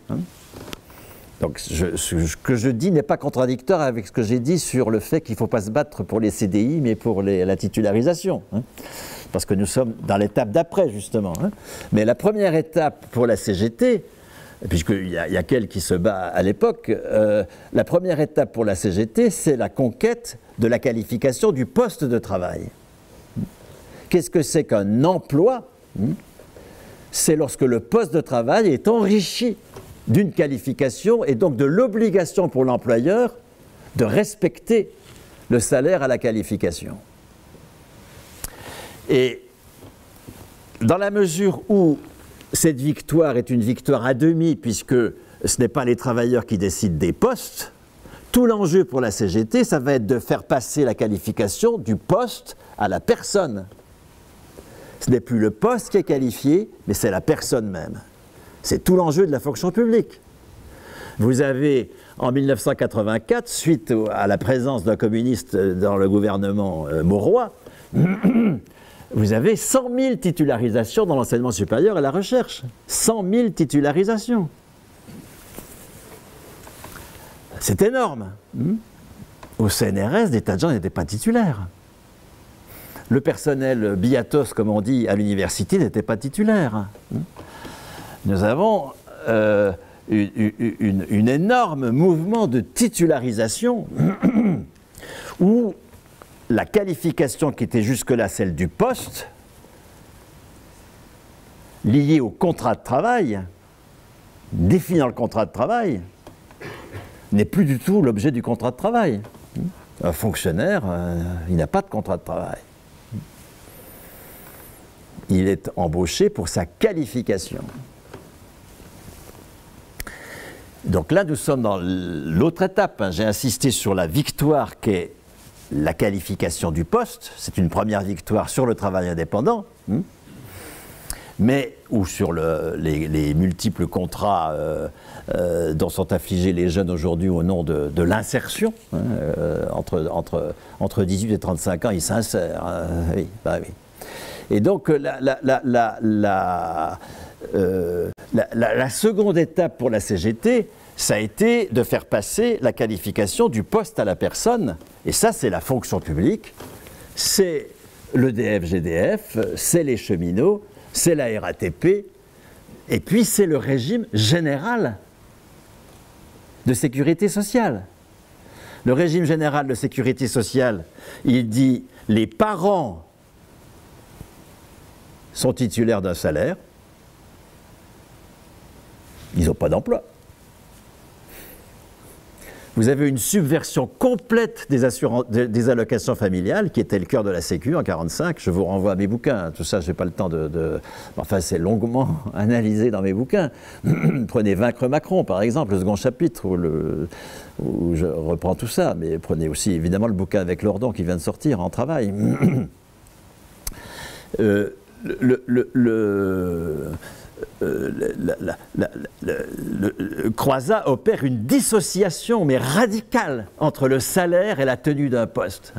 Donc ce que je dis n'est pas contradictoire avec ce que j'ai dit sur le fait qu'il ne faut pas se battre pour les CDI, mais pour la titularisation. Parce que nous sommes dans l'étape d'après, justement. Mais la première étape pour la CGT, puisqu'il y a qu'elle qui se bat à l'époque, la première étape pour la CGT, c'est la conquête de la qualification du poste de travail. Qu'est-ce que c'est qu'un emploi? C'est lorsque le poste de travail est enrichi d'une qualification et donc de l'obligation pour l'employeur de respecter le salaire à la qualification. Et dans la mesure où cette victoire est une victoire à demi, puisque ce n'est pas les travailleurs qui décident des postes, tout l'enjeu pour la CGT, ça va être de faire passer la qualification du poste à la personne. Ce n'est plus le poste qui est qualifié, mais c'est la personne même. C'est tout l'enjeu de la fonction publique. Vous avez, en 1984, suite à la présence d'un communiste dans le gouvernement Mauroy, vous avez 100 000 titularisations dans l'enseignement supérieur et la recherche. 100 000 titularisations. C'est énorme. Au CNRS, des tas de gens n'étaient pas titulaires. Le personnel biatos, comme on dit, à l'université n'était pas titulaire. Nous avons une énorme mouvement de titularisation où la qualification qui était jusque-là celle du poste, liée au contrat de travail, définant le contrat de travail, n'est plus du tout l'objet du contrat de travail. Un fonctionnaire, il n'a pas de contrat de travail. Il est embauché pour sa qualification. Donc là, nous sommes dans l'autre étape. J'ai insisté sur la victoire qu'est la qualification du poste. C'est une première victoire sur le travail indépendant, mais ou sur les multiples contrats dont sont affligés les jeunes aujourd'hui au nom de l'insertion. Entre 18 et 35 ans, ils s'insèrent. Oui, bah oui. Et donc la seconde étape pour la CGT, ça a été de faire passer la qualification du poste à la personne. Et ça, c'est la fonction publique, c'est l'EDF-GDF, c'est les cheminots, c'est la RATP, et puis c'est le régime général de sécurité sociale. Le régime général de sécurité sociale, il dit les parents sont titulaires d'un salaire, ils n'ont pas d'emploi. Vous avez une subversion complète des allocations familiales, qui était le cœur de la Sécu en 1945. Je vous renvoie à mes bouquins. Tout ça, je n'ai pas le temps Enfin, c'est longuement analysé dans mes bouquins. Prenez Vaincre Macron, par exemple, le second chapitre, où je reprends tout ça. Mais prenez aussi, évidemment, le bouquin avec Lordon qui vient de sortir en travail. Croizat opère une dissociation, mais radicale, entre le salaire et la tenue d'un poste.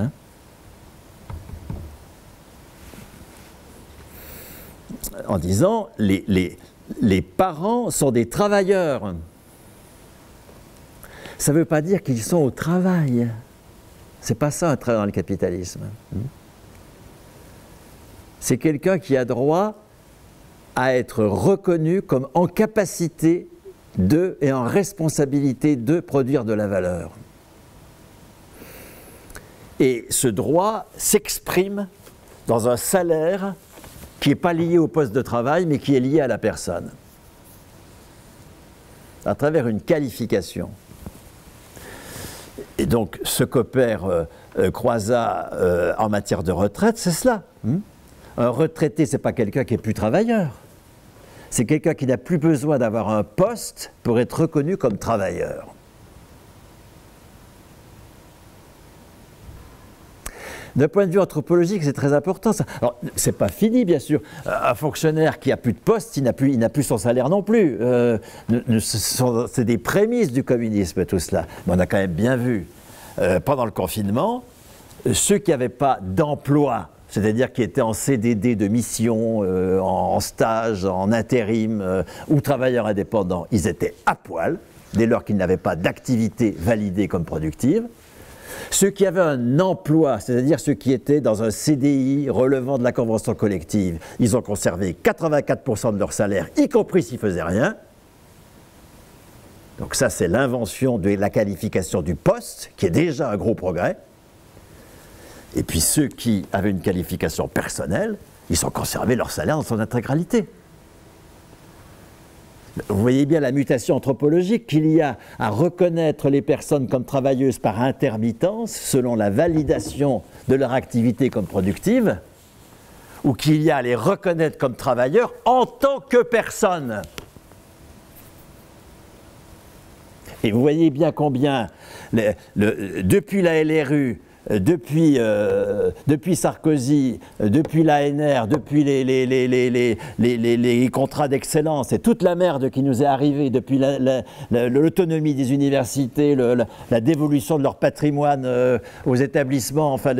En disant, les parents sont des travailleurs. ça ne veut pas dire qu'ils sont au travail. C'est pas ça un travail dans le capitalisme. C'est quelqu'un qui a droit à être reconnu comme en capacité de et en responsabilité de produire de la valeur. Et ce droit s'exprime dans un salaire qui n'est pas lié au poste de travail, mais qui est lié à la personne, à travers une qualification. Et donc, ce qu'opère Croizat en matière de retraite, c'est cela. Un retraité, ce n'est pas quelqu'un qui est plus travailleur. C'est quelqu'un qui n'a plus besoin d'avoir un poste pour être reconnu comme travailleur. D'un point de vue anthropologique, c'est très important. Ça. Alors, c'est pas fini, bien sûr. Un fonctionnaire qui n'a plus de poste, il n'a plus son salaire non plus. C'est des prémices du communisme, tout cela. Mais on a quand même bien vu, pendant le confinement, ceux qui n'avaient pas d'emploi, c'est-à-dire qui étaient en CDD de mission, en stage, en intérim ou travailleurs indépendants, ils étaient à poil, dès lors qu'ils n'avaient pas d'activité validée comme productive. Ceux qui avaient un emploi, c'est-à-dire ceux qui étaient dans un CDI relevant de la convention collective, ils ont conservé 84% de leur salaire, y compris s'ils ne faisaient rien. Donc ça, c'est l'invention de la qualification du poste, qui est déjà un gros progrès. Et puis ceux qui avaient une qualification personnelle, ils ont conservé leur salaire dans son intégralité. Vous voyez bien la mutation anthropologique qu'il y a à reconnaître les personnes comme travailleuses par intermittence, selon la validation de leur activité comme productive, ou qu'il y a à les reconnaître comme travailleurs en tant que personnes. Et vous voyez bien combien, depuis la LRU, depuis Sarkozy, depuis l'ANR, depuis les contrats d'excellence et toute la merde qui nous est arrivée, depuis l'autonomie des universités, la dévolution de leur patrimoine aux établissements, enfin,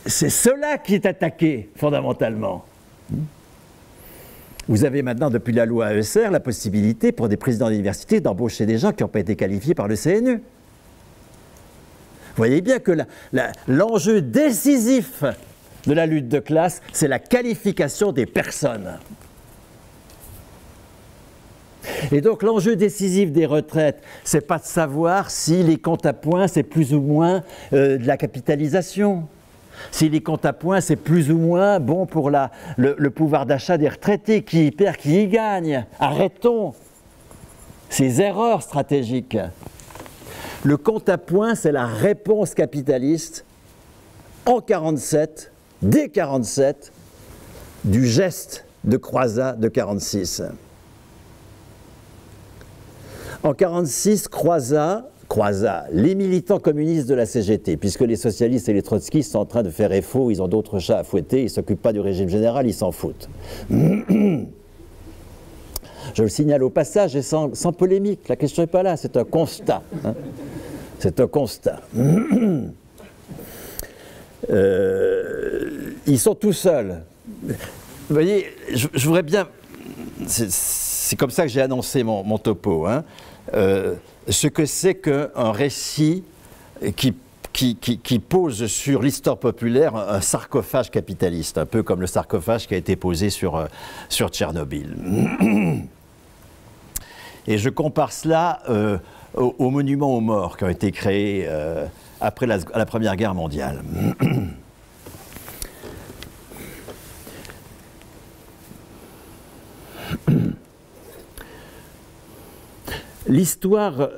c'est cela qui est attaqué fondamentalement. Vous avez maintenant, depuis la loi AESR, la possibilité pour des présidents d'université d'embaucher des gens qui n'ont pas été qualifiés par le CNU. Vous voyez bien que l'enjeu décisif de la lutte de classe, c'est la qualification des personnes. Et donc l'enjeu décisif des retraites, c'est pas de savoir si les comptes à points, c'est plus ou moins de la capitalisation. Si les comptes à points, c'est plus ou moins bon pour le pouvoir d'achat des retraités, qui y perd, qui y gagne. Arrêtons ces erreurs stratégiques. Le compte à points, c'est la réponse capitaliste en 1947, dès 1947, du geste de Croizat de 1946. En 1946, Croizat, les militants communistes de la CGT, puisque les socialistes et les trotskistes sont en train de faire effort, ils ont d'autres chats à fouetter, ils ne s'occupent pas du régime général, ils s'en foutent. Je le signale au passage et sans polémique, la question n'est pas là, c'est un constat. Hein. C'est un constat. Ils sont tout seuls. Vous voyez, je voudrais bien... C'est comme ça que j'ai annoncé mon topo. Hein. Ce que c'est qu'un récit qui pose sur l'histoire populaire un sarcophage capitaliste, un peu comme le sarcophage qui a été posé sur Tchernobyl. Et je compare cela aux monuments aux morts qui ont été créés après la Première Guerre mondiale. L'histoire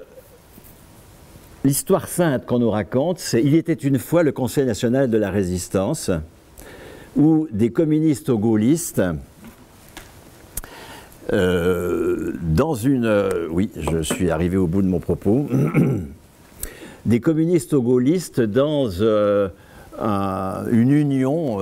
sainte qu'on nous raconte, c'est « Il était une fois le Conseil national de la résistance » où des communistes aux gaullistes, dans une... oui, je suis arrivé au bout de mon propos. Des communistes aux gaullistes dans une union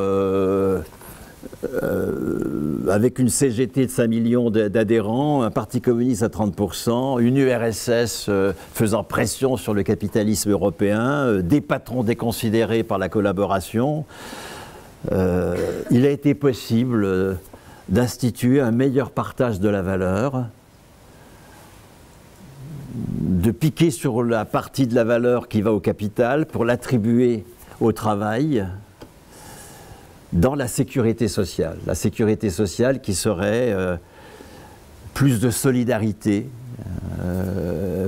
avec une CGT de 5 millions d'adhérents, un parti communiste à 30%, une URSS faisant pression sur le capitalisme européen, des patrons déconsidérés par la collaboration. Il a été possible d'instituer un meilleur partage de la valeur, de piquer sur la partie de la valeur qui va au capital pour l'attribuer au travail dans la sécurité sociale. La sécurité sociale qui serait plus de solidarité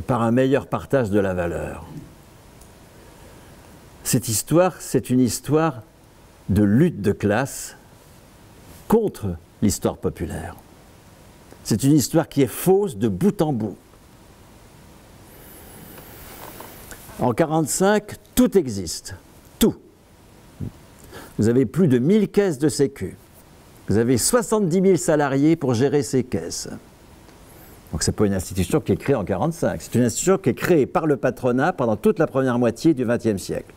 par un meilleur partage de la valeur. Cette histoire, c'est une histoire de lutte de classe contre l'histoire populaire. C'est une histoire qui est fausse de bout en bout. En 1945, tout existe. Tout. Vous avez plus de 1000 caisses de sécu. Vous avez 70 000 salariés pour gérer ces caisses. Donc ce n'est pas une institution qui est créée en 1945. C'est une institution qui est créée par le patronat pendant toute la première moitié du XXe siècle.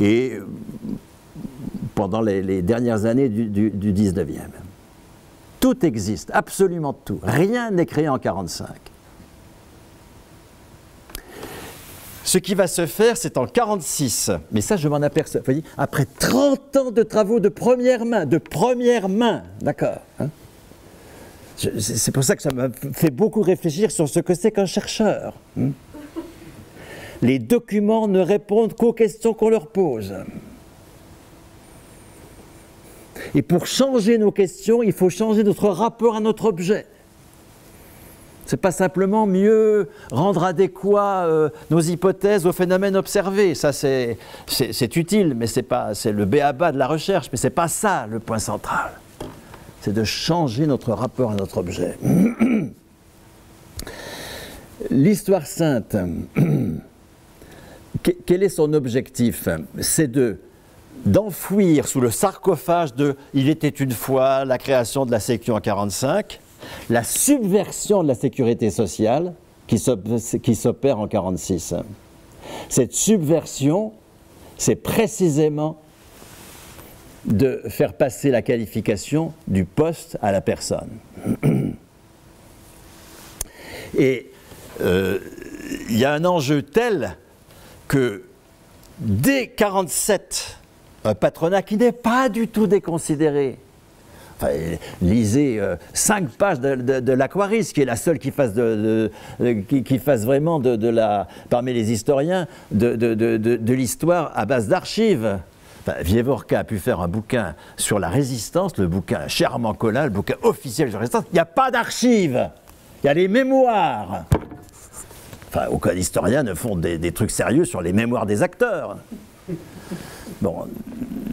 Et pendant les dernières années du 19e. Tout existe, absolument tout. Rien n'est créé en 1945. Ce qui va se faire, c'est en 1946. Mais ça, je m'en aperçois. Vous voyez, après 30 ans de travaux de première main, d'accord, hein. C'est pour ça que ça m'a fait beaucoup réfléchir sur ce que c'est qu'un chercheur. Hein. Les documents ne répondent qu'aux questions qu'on leur pose. Et pour changer nos questions, il faut changer notre rapport à notre objet. Ce n'est pas simplement mieux rendre adéquats nos hypothèses aux phénomènes observés. Ça, c'est utile, mais c'est le b.a.-ba de la recherche. Mais ce n'est pas ça le point central. C'est de changer notre rapport à notre objet. L'histoire sainte, quel est son objectif? C'est d'enfouir sous le sarcophage de « il était une fois la création de la Sécu en 1945 », la subversion de la sécurité sociale qui s'opère en 1946. Cette subversion, c'est précisément de faire passer la qualification du poste à la personne. Et il y a un enjeu tel que dès 1947, un patronat qui n'est pas du tout déconsidéré, enfin, lisez 5 pages de l'Aquarius, qui est la seule qui fasse, qui fasse vraiment parmi les historiens de l'histoire à base d'archives. Enfin, Vievorka a pu faire un bouquin sur la résistance, le bouquin chèrement collant, le bouquin officiel sur la résistance. Il n'y a pas d'archives, il y a les mémoires. Enfin, aucun historien ne font des trucs sérieux sur les mémoires des acteurs. Bon,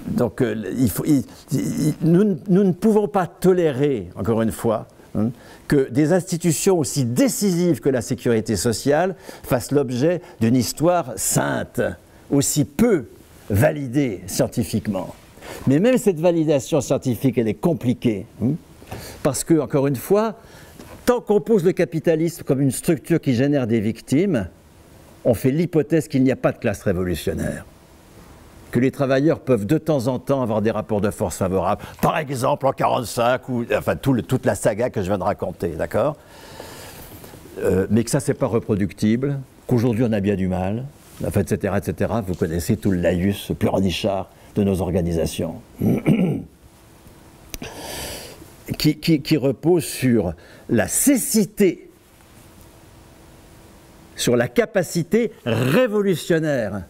donc nous ne pouvons pas tolérer, encore une fois, hein, que des institutions aussi décisives que la sécurité sociale fassent l'objet d'une histoire sainte, aussi peu validée scientifiquement. Mais même cette validation scientifique, elle est compliquée, hein, parce que, encore une fois, tant qu'on pose le capitalisme comme une structure qui génère des victimes, on fait l'hypothèse qu'il n'y a pas de classe révolutionnaire. Que les travailleurs peuvent de temps en temps avoir des rapports de force favorables, par exemple en 1945, ou enfin toute la saga que je viens de raconter, d'accord, mais que ça, c'est pas reproductible, qu'aujourd'hui on a bien du mal, enfin, etc., etc. Vous connaissez tout le laïus pleurnichard de nos organisations. Qui repose sur la cécité, sur la capacité révolutionnaire.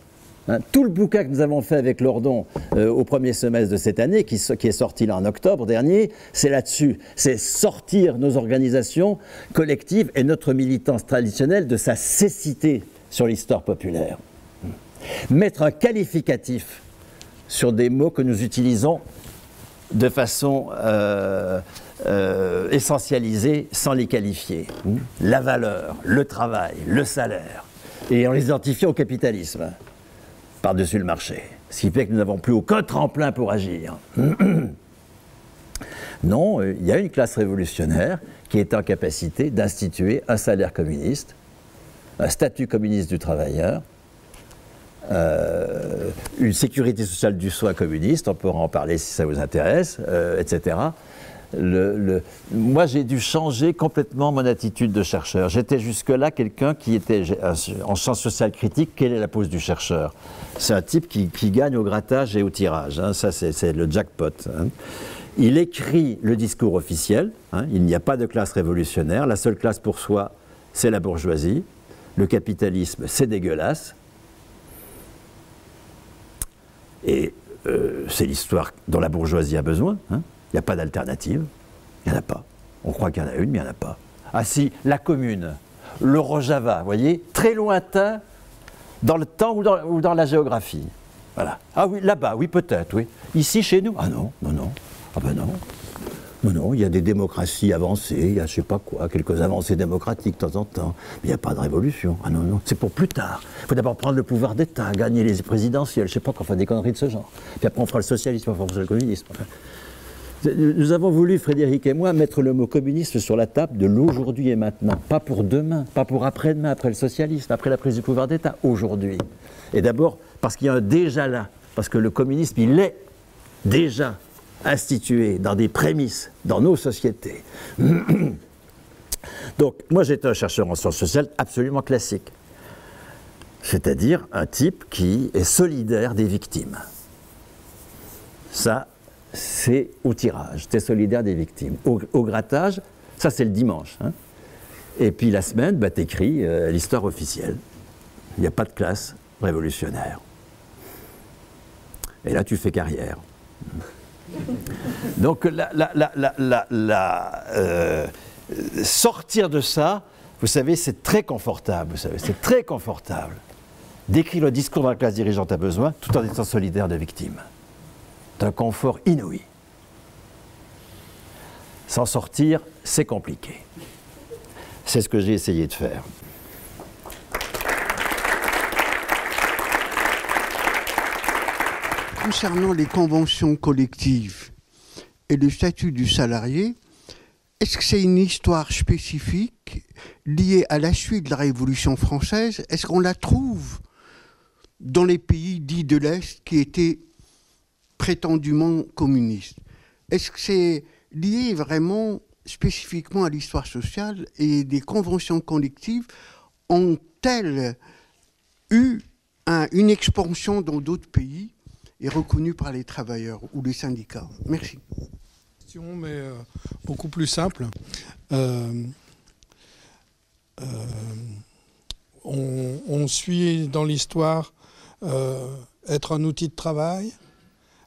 Hein, tout le bouquin que nous avons fait avec Lordon au premier semestre de cette année, qui est sorti là en octobre dernier, c'est là-dessus. C'est sortir nos organisations collectives et notre militance traditionnelle de sa cécité sur l'histoire populaire. Mettre un qualificatif sur des mots que nous utilisons de façon essentialisée, sans les qualifier. La valeur, le travail, le salaire, et en les identifiant au capitalisme, par-dessus le marché. Ce qui fait que nous n'avons plus aucun tremplin pour agir. Non, il y a une classe révolutionnaire qui est en capacité d'instituer un salaire communiste, un statut communiste du travailleur, une sécurité sociale du soi communiste, on pourra en parler si ça vous intéresse, etc. Moi, j'ai dû changer complètement mon attitude de chercheur. J'étais jusque-là quelqu'un qui était en sciences sociales critiques. Quelle est la pose du chercheur? C'est un type qui gagne au grattage et au tirage. Hein. Ça, c'est le jackpot. Hein. Il écrit le discours officiel. Hein. Il n'y a pas de classe révolutionnaire. La seule classe pour soi, c'est la bourgeoisie. le capitalisme c'est dégueulasse, et c'est l'histoire dont la bourgeoisie a besoin, hein. Il n'y a pas d'alternative, il n'y en a pas. On croit qu'il y en a une, mais il n'y en a pas. Ah si, la commune, le Rojava, vous voyez, très lointain dans le temps ou dans la géographie. Voilà. Ah oui, là-bas, oui, peut-être, oui. Ici, chez nous, ah non, non, non. Ah ben non. Non, non, il y a des démocraties avancées, il y a je sais pas quoi, quelques avancées démocratiques de temps en temps, mais il n'y a pas de révolution. Ah non, non, c'est pour plus tard. Il faut d'abord prendre le pouvoir d'État, gagner les présidentielles, je sais pas quoi, enfin des conneries de ce genre. Puis après on fera le socialisme, on fera le communisme. Enfin, nous avons voulu, Frédéric et moi, mettre le mot communiste sur la table de l'aujourd'hui et maintenant. Pas pour demain, pas pour après-demain, après le socialisme, après la prise du pouvoir d'État, aujourd'hui. Et d'abord, parce qu'il y a un déjà là, parce que le communisme, il est déjà institué dans des prémices, dans nos sociétés. Donc, moi j'étais un chercheur en sciences sociales absolument classique. C'est-à-dire un type qui est solidaire des victimes. Ça, c'est au tirage, c'est solidaire des victimes. Au grattage, ça c'est le dimanche. Hein. Et puis la semaine, bah, t'écris l'histoire officielle. Il n'y a pas de classe révolutionnaire. Et là, tu fais carrière. Donc, sortir de ça, vous savez, c'est très confortable. Vous savez, c'est très confortable d'écrire le discours dont la classe dirigeante a besoin, tout en étant solidaire des victimes. C'est un confort inouï. S'en sortir, c'est compliqué. C'est ce que j'ai essayé de faire. Concernant les conventions collectives et le statut du salarié, est-ce que c'est une histoire spécifique liée à la suite de la Révolution française? Est-ce qu'on la trouve dans les pays dits de l'Est qui étaient prétendument communistes? Est-ce que c'est lié vraiment spécifiquement à l'histoire sociale et des conventions collectives ont-elles eu une expansion dans d'autres pays et reconnue par les travailleurs ou les syndicats? Merci. Mais beaucoup plus simple. On suit dans l'histoire être un outil de travail,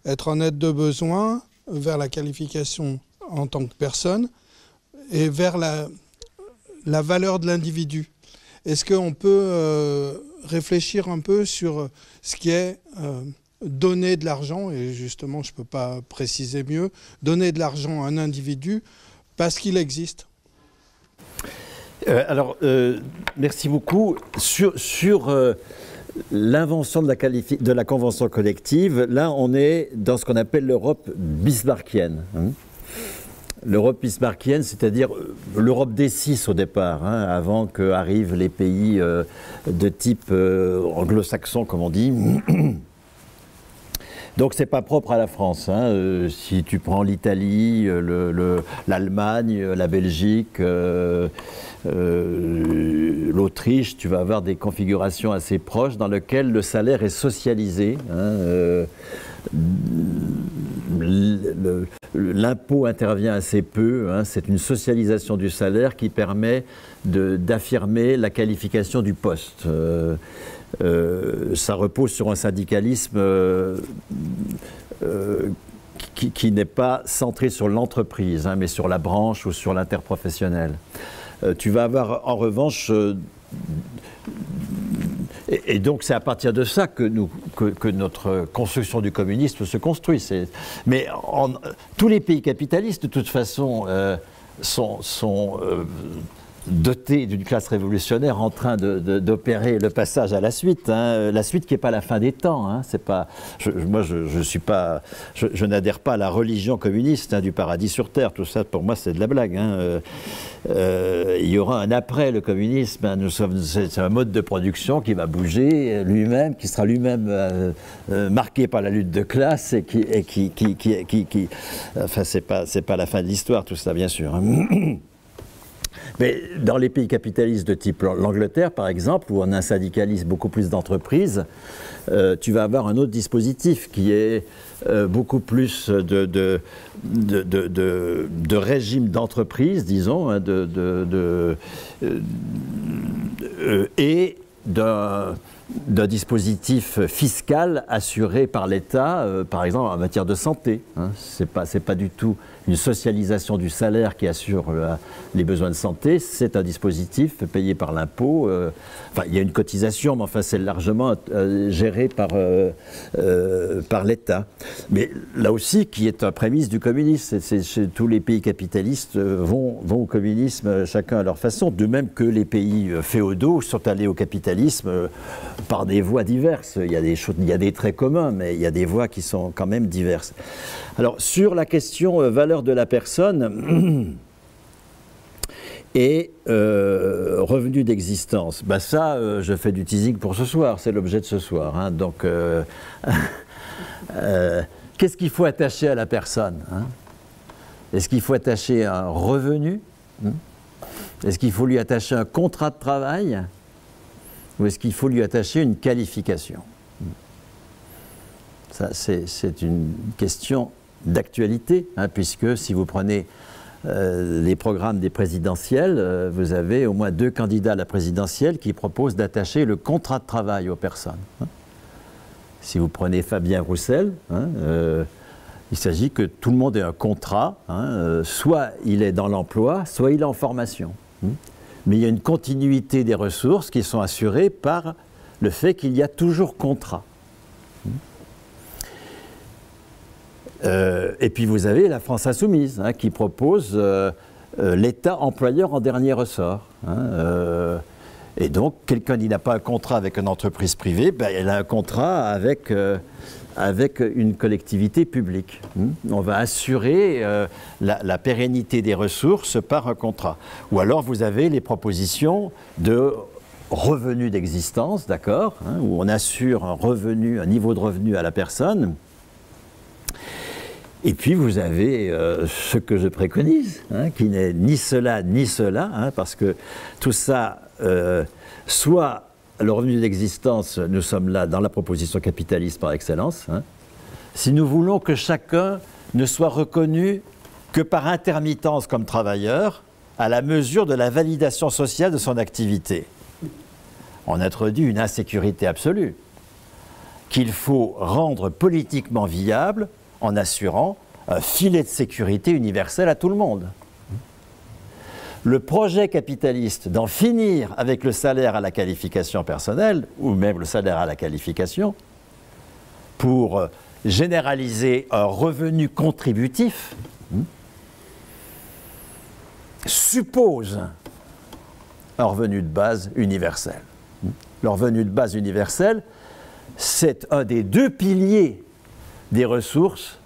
être en aide de besoin, vers la qualification en tant que personne et vers la valeur de l'individu. Est-ce qu'on peut réfléchir un peu sur ce qui est donner de l'argent, et justement je ne peux pas préciser mieux, donner de l'argent à un individu parce qu'il existe? Merci beaucoup. Sur l'invention de la convention collective, là on est dans ce qu'on appelle l'Europe bismarckienne. Hein. L'Europe bismarckienne, c'est-à-dire l'Europe des six au départ, hein, avant qu'arrivent les pays de type anglo-saxon, comme on dit. Donc c'est pas propre à la France. Hein. Si tu prends l'Italie, l'Allemagne, la Belgique, l'Autriche, tu vas avoir des configurations assez proches dans lesquelles le salaire est socialisé. Hein. L'impôt intervient assez peu, hein. C'est une socialisation du salaire qui permet d'affirmer la qualification du poste. Ça repose sur un syndicalisme qui n'est pas centré sur l'entreprise, hein, mais sur la branche ou sur l'interprofessionnel. Tu vas avoir en revanche... Et donc c'est à partir de ça que notre construction du communisme se construit. Mais tous les pays capitalistes, de toute façon, sont dotés d'une classe révolutionnaire en train d'opérer le passage à la suite. Hein. La suite qui n'est pas la fin des temps. Hein. C'est pas, moi, je n'adhère pas à la religion communiste, hein, du paradis sur terre. Tout ça, pour moi, c'est de la blague. Hein. Il y aura un après le communisme. Hein. C'est un mode de production qui va bouger lui-même, qui sera lui-même marqué par la lutte de classe et qui enfin, c'est pas la fin de l'histoire, tout ça, bien sûr. Hein. Mais dans les pays capitalistes de type l'Angleterre, par exemple, où on insyndicalise beaucoup plus d'entreprises, tu vas avoir un autre dispositif qui est beaucoup plus de régime d'entreprise, disons, hein, et d'un dispositif fiscal assuré par l'État, par exemple en matière de santé. Hein. C'est pas du tout une socialisation du salaire qui assure les besoins de santé, c'est un dispositif payé par l'impôt. Enfin, il y a une cotisation, mais enfin, c'est largement géré par l'État. Mais là aussi, qui est un prémisse du communisme. Tous les pays capitalistes vont au communisme chacun à leur façon, de même que les pays féodaux sont allés au capitalisme par des voies diverses. Il y a des traits communs, mais il y a des voies qui sont quand même diverses. Alors, sur la question valeur de la personne et revenu d'existence, bah ça, je fais du teasing pour ce soir, c'est l'objet de ce soir. Hein. Donc, qu'est-ce qu'il faut attacher à la personne, hein? Est-ce qu'il faut attacher un revenu, hein? Est-ce qu'il faut lui attacher un contrat de travail? Ou est-ce qu'il faut lui attacher une qualification? Ça, c'est une question d'actualité, hein, puisque si vous prenez les programmes des présidentielles, vous avez au moins 2 candidats à la présidentielle qui proposent d'attacher le contrat de travail aux personnes. Hein. Si vous prenez Fabien Roussel, hein, il s'agit que tout le monde ait un contrat, hein, soit il est dans l'emploi, soit il est en formation. Hein. Mais il y a une continuité des ressources qui sont assurées par le fait qu'il y a toujours contrat. Et puis vous avez la France Insoumise, hein, qui propose l'État employeur en dernier ressort. Hein, et donc, quelqu'un qui n'a pas un contrat avec une entreprise privée, ben, elle a un contrat avec une collectivité publique. On va assurer la pérennité des ressources par un contrat. Ou alors vous avez les propositions de revenu d'existence, d'accord, hein, où on assure un revenu, un niveau de revenu à la personne. Et puis vous avez ce que je préconise, hein, qui n'est ni cela ni cela, hein, parce que tout ça, soit le revenu d'existence, nous sommes là dans la proposition capitaliste par excellence, hein, si nous voulons que chacun ne soit reconnu que par intermittence comme travailleur, à la mesure de la validation sociale de son activité. On introduit une insécurité absolue, qu'il faut rendre politiquement viable en assurant un filet de sécurité universel à tout le monde. Le projet capitaliste d'en finir avec le salaire à la qualification personnelle, ou même le salaire à la qualification, pour généraliser un revenu contributif, suppose un revenu de base universel. Le revenu de base universel, c'est un des 2 piliers des ressources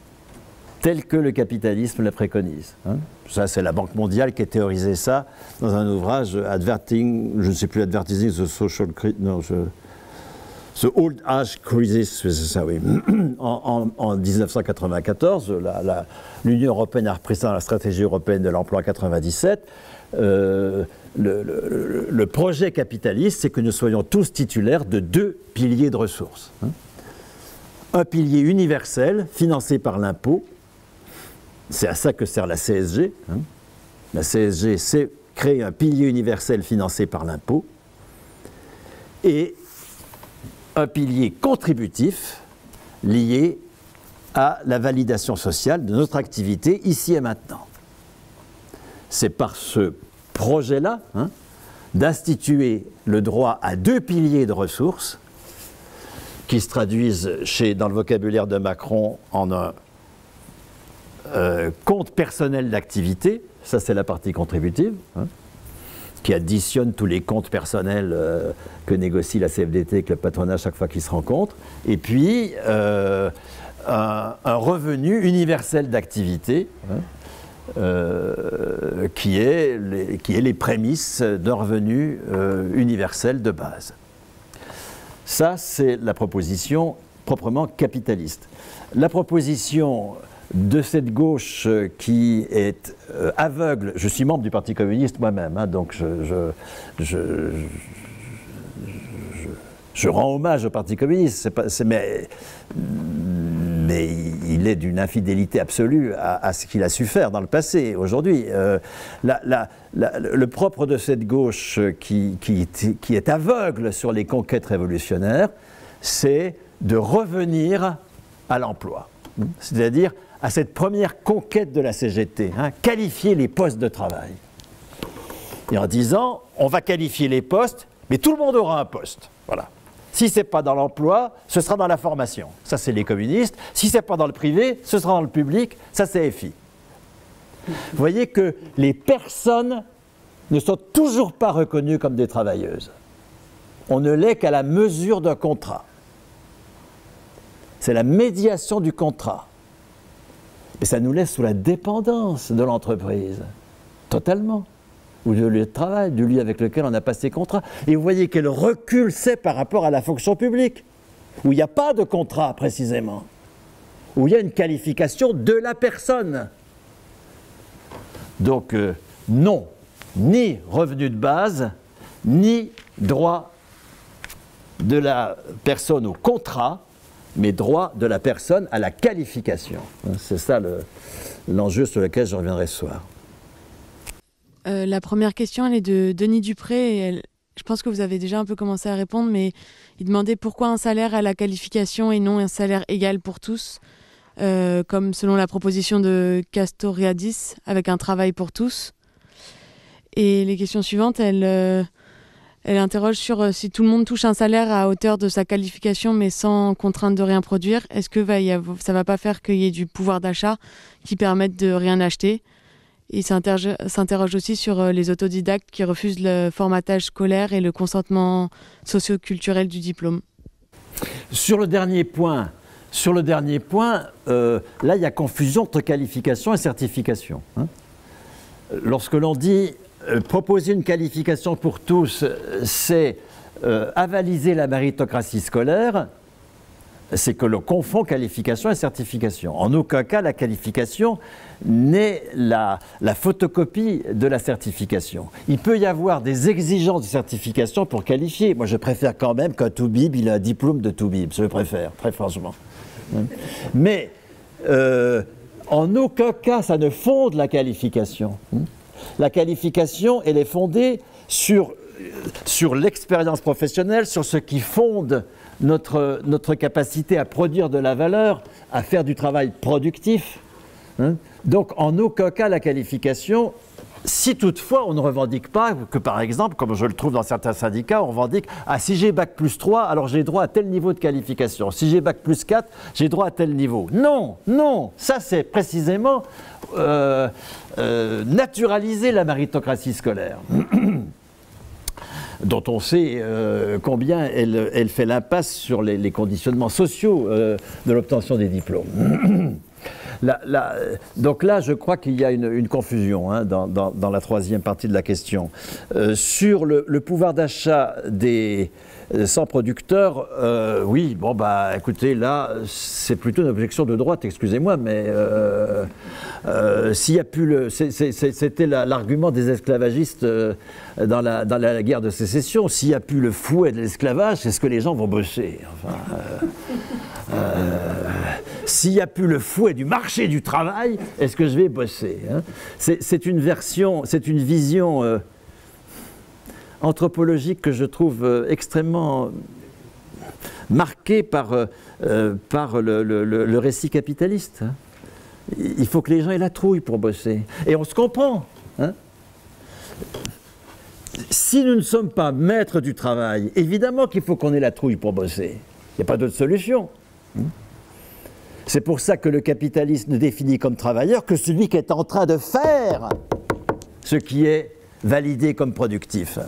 telles que le capitalisme la préconise. Hein. Ça, c'est la Banque mondiale qui a théorisé ça dans un ouvrage Advertising, je ne sais plus, Advertising the Social Crisis, non, The Old Age Crisis, c'est ça, oui. En 1994, l'Union européenne a repris ça dans la stratégie européenne de l'emploi en 1997. Le projet capitaliste, c'est que nous soyons tous titulaires de 2 piliers de ressources. Hein. Un pilier universel financé par l'impôt, c'est à ça que sert la CSG. Hein. La CSG, c'est créer un pilier universel financé par l'impôt, et un pilier contributif lié à la validation sociale de notre activité ici et maintenant. C'est par ce projet-là, hein, d'instituer le droit à 2 piliers de ressources qui se traduisent dans le vocabulaire de Macron en un compte personnel d'activité, ça c'est la partie contributive, hein, qui additionne tous les comptes personnels que négocie la CFDT avec le patronat chaque fois qu'ils se rencontrent, et puis un revenu universel d'activité, hein, qui est les prémices d'un revenu universel de base. Ça, c'est la proposition proprement capitaliste. La proposition de cette gauche qui est aveugle. Je suis membre du Parti communiste moi-même, hein, donc je rends hommage au Parti communiste, mais il est d'une infidélité absolue à ce qu'il a su faire dans le passé. Aujourd'hui, le propre de cette gauche qui est aveugle sur les conquêtes révolutionnaires, c'est de revenir à l'emploi. C'est-à-dire à cette première conquête de la CGT, hein, qualifier les postes de travail. Et en disant, on va qualifier les postes, mais tout le monde aura un poste. Voilà. Si ce n'est pas dans l'emploi, ce sera dans la formation. Ça, c'est les communistes. Si ce n'est pas dans le privé, ce sera dans le public. Ça, c'est FI. Vous voyez que les personnes ne sont toujours pas reconnues comme des travailleuses. On ne l'est qu'à la mesure d'un contrat. C'est la médiation du contrat. Et ça nous laisse sous la dépendance de l'entreprise, totalement. Ou du lieu de travail, du lieu avec lequel on a passé contrat. Et vous voyez quel recul c'est par rapport à la fonction publique, où il n'y a pas de contrat précisément, où il y a une qualification de la personne. Donc non, ni revenu de base, ni droit de la personne au contrat, mais droit de la personne à la qualification. C'est ça l'enjeu sur lequel je reviendrai ce soir. La première question, elle est de Denis Dupré. Et je pense que vous avez déjà un peu commencé à répondre, mais il demandait pourquoi un salaire à la qualification et non un salaire égal pour tous, comme selon la proposition de Castoriadis, avec un travail pour tous. Et les questions suivantes, elle interroge sur si tout le monde touche un salaire à hauteur de sa qualification, mais sans contrainte de rien produire, est-ce que ça ne va pas faire qu'il y ait du pouvoir d'achat qui permette de rien acheter ? Il s'interroge aussi sur les autodidactes qui refusent le formatage scolaire et le consentement socio-culturel du diplôme. Sur le dernier point, là, il y a confusion entre qualification et certification. Hein. Lorsque l'on dit proposer une qualification pour tous, c'est avaliser la méritocratie scolaire, c'est que l'on confond qualification et certification. En aucun cas, la qualification n'est la photocopie de la certification. Il peut y avoir des exigences de certification pour qualifier. Moi, je préfère quand même qu'un Toubib, il ait un diplôme de Toubib. Je le préfère, très franchement. Mais, en aucun cas, ça ne fonde la qualification. La qualification, elle est fondée sur l'expérience professionnelle, sur ce qui fonde notre capacité à produire de la valeur, à faire du travail productif. Hein. Donc, en aucun cas, la qualification, si toutefois on ne revendique pas que, par exemple, comme je le trouve dans certains syndicats, on revendique « Ah, si j'ai Bac plus 3, alors j'ai droit à tel niveau de qualification. Si j'ai Bac plus 4, j'ai droit à tel niveau. » Non, non, ça c'est précisément naturaliser la méritocratie scolaire. Dont on sait combien elle fait l'impasse sur les conditionnements sociaux de l'obtention des diplômes. Donc là, je crois qu'il y a une confusion hein, dans la troisième partie de la question. Sur le pouvoir d'achat des sans producteurs, oui, bon bah écoutez, là, c'est plutôt une objection de droite, excusez-moi, mais s'il y a plus c'était l'argument des esclavagistes dans la guerre de sécession, s'il n'y a plus le fouet de l'esclavage, est-ce que les gens vont bosser? Enfin, s'il n'y a plus le fouet du marché du travail, est-ce que je vais bosser hein? C'est une vision anthropologique que je trouve extrêmement marquée par le récit capitaliste. Hein? Il faut que les gens aient la trouille pour bosser. Et on se comprend. Hein? Si nous ne sommes pas maîtres du travail, évidemment qu'il faut qu'on ait la trouille pour bosser. Il n'y a pas d'autre solution. C'est pour ça que le capitaliste ne définit comme travailleur que celui qui est en train de faire ce qui est validé comme productif.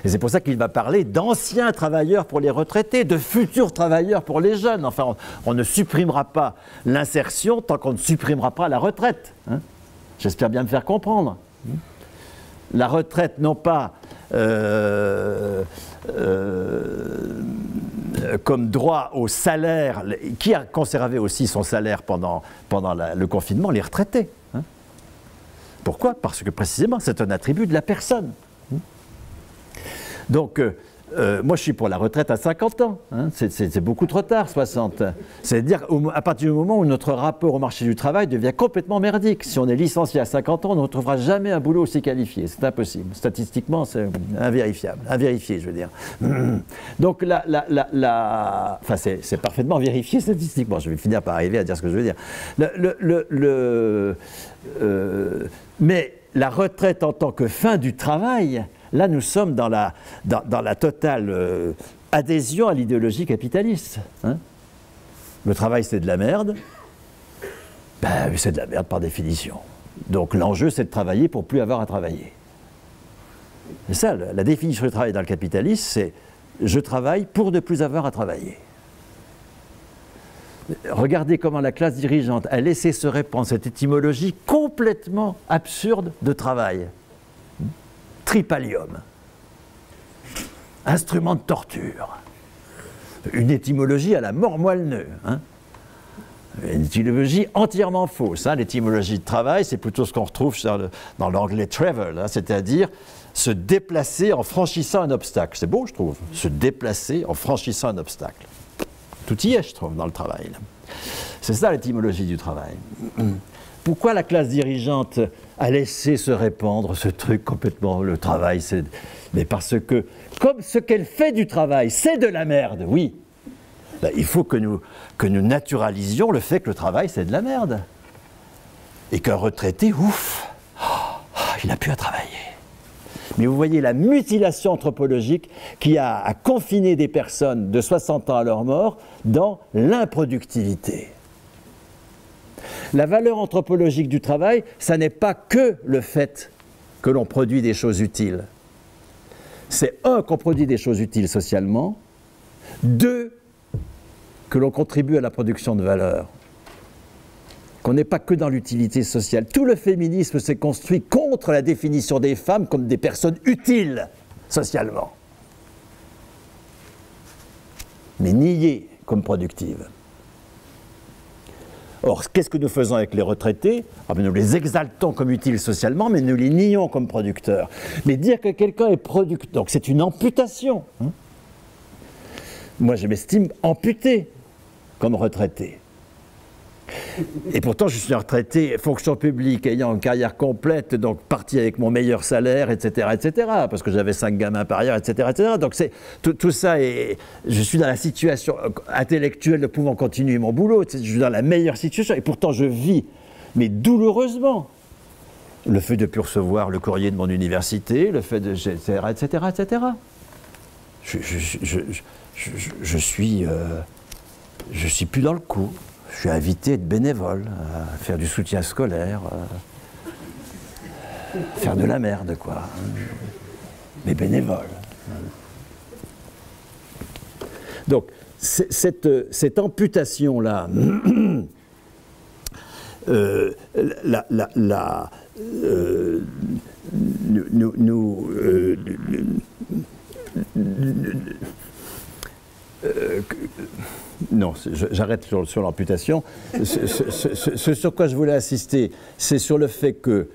Et c'est pour ça qu'il va parler d'anciens travailleurs pour les retraités, de futurs travailleurs pour les jeunes. Enfin, on ne supprimera pas l'insertion tant qu'on ne supprimera pas la retraite. Hein. J'espère bien me faire comprendre. La retraite, non pas comme droit au salaire, qui a conservé aussi son salaire pendant le confinement? Les retraités. Hein. Pourquoi? Parce que précisément c'est un attribut de la personne. Donc, moi je suis pour la retraite à 50 ans, hein. C'est beaucoup trop tard, 60. C'est-à-dire à partir du moment où notre rapport au marché du travail devient complètement merdique. Si on est licencié à 50 ans, on ne retrouvera jamais un boulot aussi qualifié, c'est impossible. Statistiquement, c'est invérifiable, invérifié je veux dire. Donc enfin, c'est parfaitement vérifié statistiquement, je vais finir par arriver à dire ce que je veux dire. Mais la retraite en tant que fin du travail, là, nous sommes dans la totale adhésion à l'idéologie capitaliste. Hein. Le travail, c'est de la merde. Ben, c'est de la merde par définition. Donc l'enjeu, c'est de travailler pour plus avoir à travailler. C'est ça, la définition du travail dans le capitalisme, c'est « je travaille pour ne plus avoir à travailler ». Regardez comment la classe dirigeante a laissé se répandre cette étymologie complètement absurde de travail. Tripalium, instrument de torture, une étymologie à la mort moelle-neu, hein. Une étymologie entièrement fausse. Hein. L'étymologie de travail, c'est plutôt ce qu'on retrouve dans l'anglais travel, hein, c'est-à-dire se déplacer en franchissant un obstacle. C'est beau, je trouve, se déplacer en franchissant un obstacle. Tout y est, je trouve, dans le travail. C'est ça l'étymologie du travail. Pourquoi la classe dirigeante a laissé se répandre ce truc complètement, le travail, c'est... Mais parce que, comme ce qu'elle fait du travail, c'est de la merde, oui, ben, il faut que nous naturalisions le fait que le travail, c'est de la merde. Et qu'un retraité, ouf, il n'a plus à travailler. Mais vous voyez la mutilation anthropologique qui a confiné des personnes de 60 ans à leur mort dans l'improductivité. La valeur anthropologique du travail, ça n'est pas que le fait que l'on produit des choses utiles. C'est un, qu'on produit des choses utiles socialement, deux, que l'on contribue à la production de valeur. Qu'on n'est pas que dans l'utilité sociale. Tout le féminisme s'est construit contre la définition des femmes comme des personnes utiles socialement, mais niées comme productives. Or, qu'est-ce que nous faisons avec les retraités? Nous les exaltons comme utiles socialement, mais nous les nions comme producteurs. Mais dire que quelqu'un est producteur, donc c'est une amputation. Hein. Moi, je m'estime amputé comme retraité. Et pourtant, je suis un retraité fonction publique, ayant une carrière complète, donc parti avec mon meilleur salaire, etc., parce que j'avais 5 gamins par ailleurs, etc., etc. Donc tout ça, je suis dans la situation intellectuelle de pouvoir continuer mon boulot, je suis dans la meilleure situation, et pourtant je vis, mais douloureusement, le fait de ne plus recevoir le courrier de mon université, le fait de... etc., etc., etc. Je suis plus dans le coup. Je suis invité à être bénévole, à faire du soutien scolaire, faire de la merde, quoi. Mais bénévole. Donc, cette amputation-là, non, j'arrête sur l'amputation. Ce sur quoi je voulais insister, c'est sur le fait que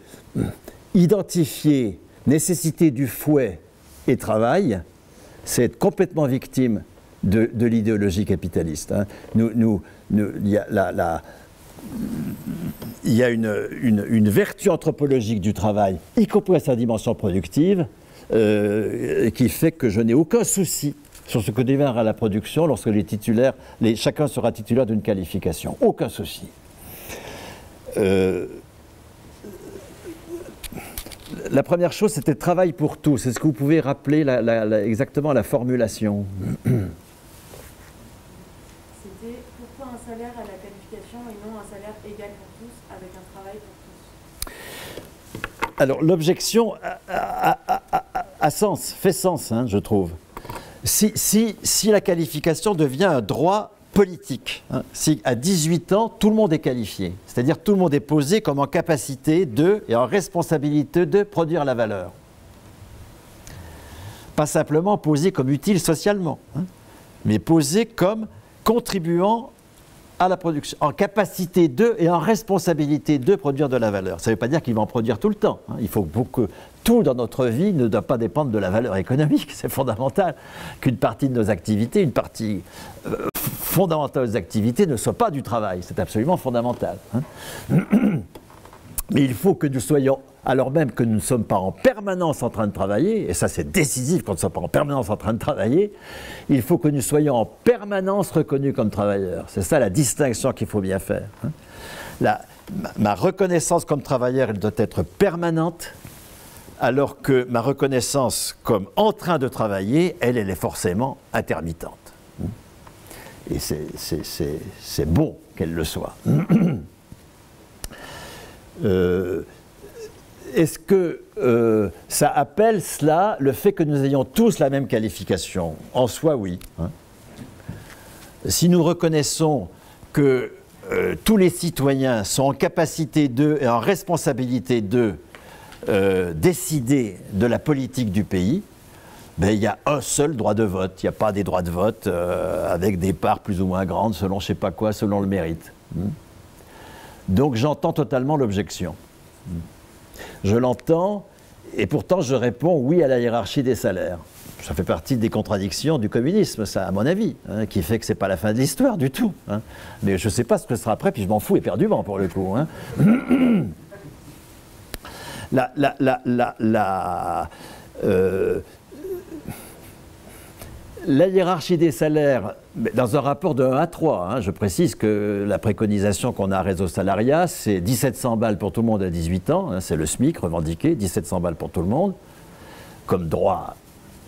identifier nécessité du fouet et travail, c'est être complètement victime de l'idéologie capitaliste. Hein. Il y a une vertu anthropologique du travail, y compris à sa dimension productive, qui fait que je n'ai aucun souci sur ce que deviendra la production lorsque les titulaires, chacun sera titulaire d'une qualification. Aucun souci. La première chose, c'était travail pour tous. Est-ce que vous pouvez rappeler exactement la formulation? C'était pourquoi un salaire à la qualification et non un salaire égal pour tous avec un travail pour tous? Alors, l'objection a sens, fait sens, hein, je trouve. Si la qualification devient un droit politique, hein, si à 18 ans, tout le monde est qualifié, c'est-à-dire tout le monde est posé comme en capacité de et en responsabilité de produire la valeur. Pas simplement posé comme utile socialement. Hein. mais posés comme contribuant à la production, en capacité de et en responsabilité de produire de la valeur. Ça ne veut pas dire qu'ils vont en produire tout le temps. Hein. Il faut que tout dans notre vie ne doit pas dépendre de la valeur économique. C'est fondamental qu'une partie de nos activités, une partie fondamentale des activités ne soit pas du travail. C'est absolument fondamental. Hein. Mais il faut que nous soyons, alors même que nous ne sommes pas en permanence en train de travailler, et ça c'est décisif quand nous ne sommes pas en permanence en train de travailler, il faut que nous soyons en permanence reconnus comme travailleurs. C'est ça la distinction qu'il faut bien faire. Hein. Ma reconnaissance comme travailleur, elle doit être permanente, alors que ma reconnaissance comme en train de travailler, elle est forcément intermittente. Et c'est bon qu'elle le soit. Est-ce que ça appelle cela le fait que nous ayons tous la même qualification? En soi, oui. Hein. Si nous reconnaissons que tous les citoyens sont en capacité d'eux et en responsabilité d'eux décider de la politique du pays, ben, il y a un seul droit de vote. Il n'y a pas des droits de vote avec des parts plus ou moins grandes selon je ne sais pas quoi, selon le mérite. Donc j'entends totalement l'objection. Je l'entends et pourtant je réponds oui à la hiérarchie des salaires. Ça fait partie des contradictions du communisme, ça, à mon avis, hein, qui fait que ce n'est pas la fin de l'histoire du tout. Hein. Mais je ne sais pas ce que ce sera après, puis je m'en fous éperdument pour le coup. Hein. La hiérarchie des salaires, dans un rapport de 1 à 3, hein, je précise que la préconisation qu'on a à Réseau Salariat, c'est 1700 balles pour tout le monde à 18 ans, hein, c'est le SMIC revendiqué, 1700 balles pour tout le monde, comme droit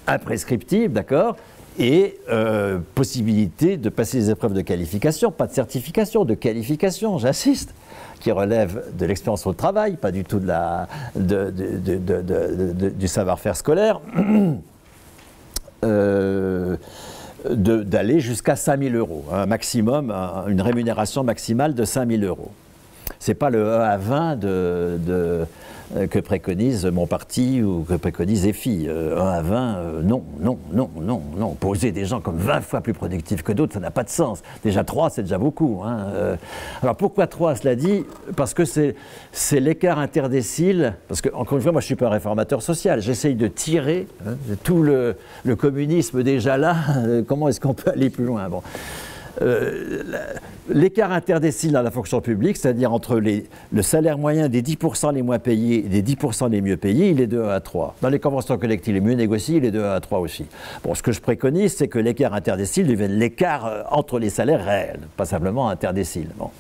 imprescriptible, d'accord, et possibilité de passer les épreuves de qualification, pas de certification, de qualification, j'insiste, qui relève de l'expérience au travail, pas du tout du savoir-faire scolaire. D'aller jusqu'à 5 000 €, un maximum, une rémunération maximale de 5 000 €. Ce n'est pas le 1 à 20 que préconise mon parti ou que préconise EFI. 1 à 20, non. Poser des gens comme 20 fois plus productifs que d'autres, ça n'a pas de sens. Déjà 3, c'est déjà beaucoup. Hein. Alors pourquoi 3, cela dit? Parce que c'est l'écart interdécile, parce que, encore une fois, moi je ne suis pas un réformateur social, j'essaye de tirer tout le communisme déjà là, comment est-ce qu'on peut aller plus loin? Bon. L'écart interdécile dans la fonction publique, c'est-à-dire entre le salaire moyen des 10% les moins payés et des 10% les mieux payés, il est de 1 à 3. Dans les conventions collectives les mieux négociées, il est de 1 à 3 aussi. Bon, ce que je préconise, c'est que l'écart interdécile devienne l'écart entre les salaires réels, pas simplement interdécile. Bon.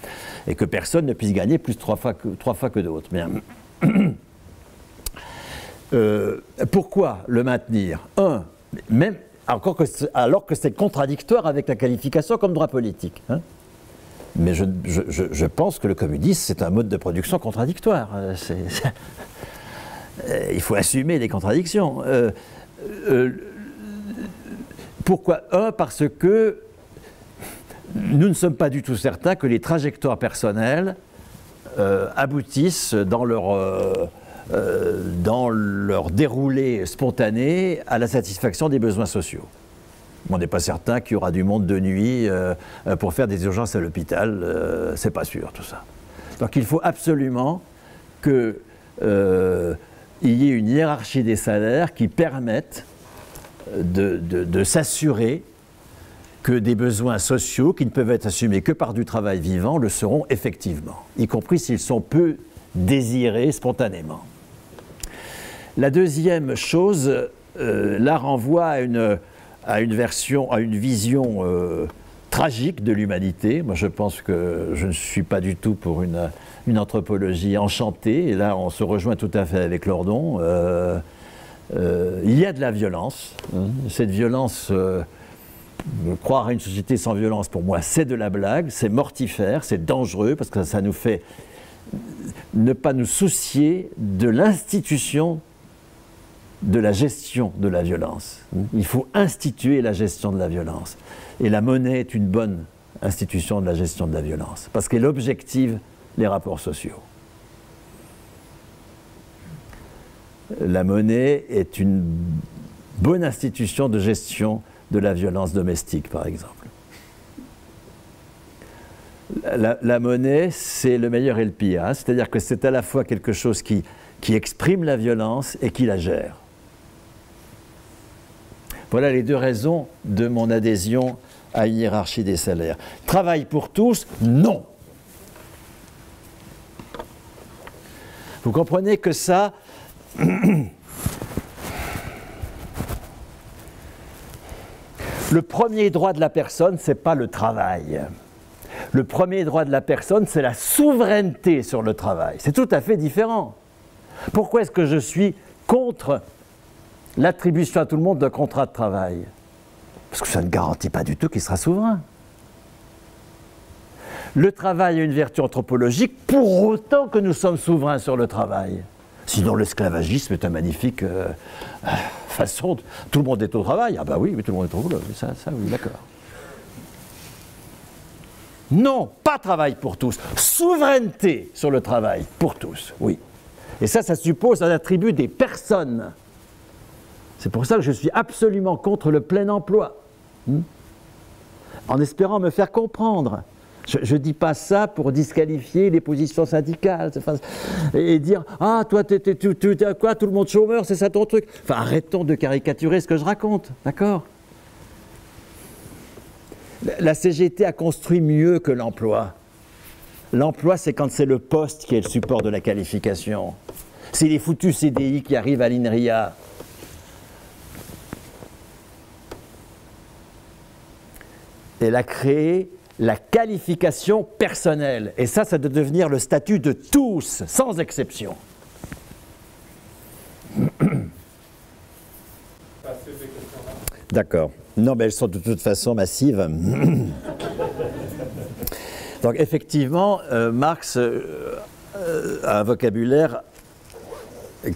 Et que personne ne puisse gagner plus de 3 fois que d'autres. Bien. Pourquoi le maintenir? Même alors que c'est contradictoire avec la qualification comme droit politique. Hein. Mais je pense que le communisme, c'est un mode de production contradictoire. Il faut assumer les contradictions. Pourquoi? Parce que nous ne sommes pas du tout certains que les trajectoires personnelles aboutissent dans leur déroulé spontané à la satisfaction des besoins sociaux. On n'est pas certain qu'il y aura du monde de nuit pour faire des urgences à l'hôpital, c'est pas sûr tout ça. Donc il faut absolument qu'il y ait une hiérarchie des salaires qui permette de s'assurer que des besoins sociaux qui ne peuvent être assumés que par du travail vivant le seront effectivement, y compris s'ils sont peu désirés spontanément. La deuxième chose, là renvoie à une vision tragique de l'humanité. Moi, je pense que je ne suis pas du tout pour une anthropologie enchantée. Et là, on se rejoint tout à fait avec Lordon. Il y a de la violence. Cette violence, croire à une société sans violence, pour moi, c'est de la blague, c'est mortifère, c'est dangereux, parce que ça nous fait ne pas nous soucier de l'institution de la gestion de la violence. Il faut instituer la gestion de la violence. Et la monnaie est une bonne institution de la gestion de la violence, parce qu'elle objective les rapports sociaux. La monnaie est une bonne institution de gestion de la violence domestique, par exemple. La monnaie, c'est le meilleur et le pire, hein, c'est-à-dire que c'est à la fois quelque chose qui exprime la violence et qui la gère. Voilà les deux raisons de mon adhésion à une hiérarchie des salaires. Travail pour tous, non. Vous comprenez que ça, le premier droit de la personne, ce n'est pas le travail. Le premier droit de la personne, c'est la souveraineté sur le travail. C'est tout à fait différent. Pourquoi est-ce que je suis contre l'attribution à tout le monde d'un contrat de travail? Parce que ça ne garantit pas du tout qu'il sera souverain. Le travail a une vertu anthropologique pour autant que nous sommes souverains sur le travail. Sinon l'esclavagisme est une magnifique façon. Tout le monde est au travail. Ah bah oui, mais tout le monde est au boulot. Ça oui, d'accord. Non, pas travail pour tous. Souveraineté sur le travail pour tous, oui. Et ça suppose un attribut des personnes. C'est pour ça que je suis absolument contre le plein emploi. En espérant me faire comprendre. Je ne dis pas ça pour disqualifier les positions syndicales et dire « Ah, toi, tu es quoi, tout le monde chômeur, c'est ça ton truc ?» Enfin, arrêtons de caricaturer ce que je raconte, d'accord? La CGT a construit mieux que l'emploi. L'emploi, c'est quand c'est le poste qui est le support de la qualification. C'est les foutus CDI qui arrivent à l'INRIA. Elle a créé la qualification personnelle. Et ça doit devenir le statut de tous, sans exception. D'accord. Non, mais elles sont de toute façon massives. Donc effectivement, Marx a un vocabulaire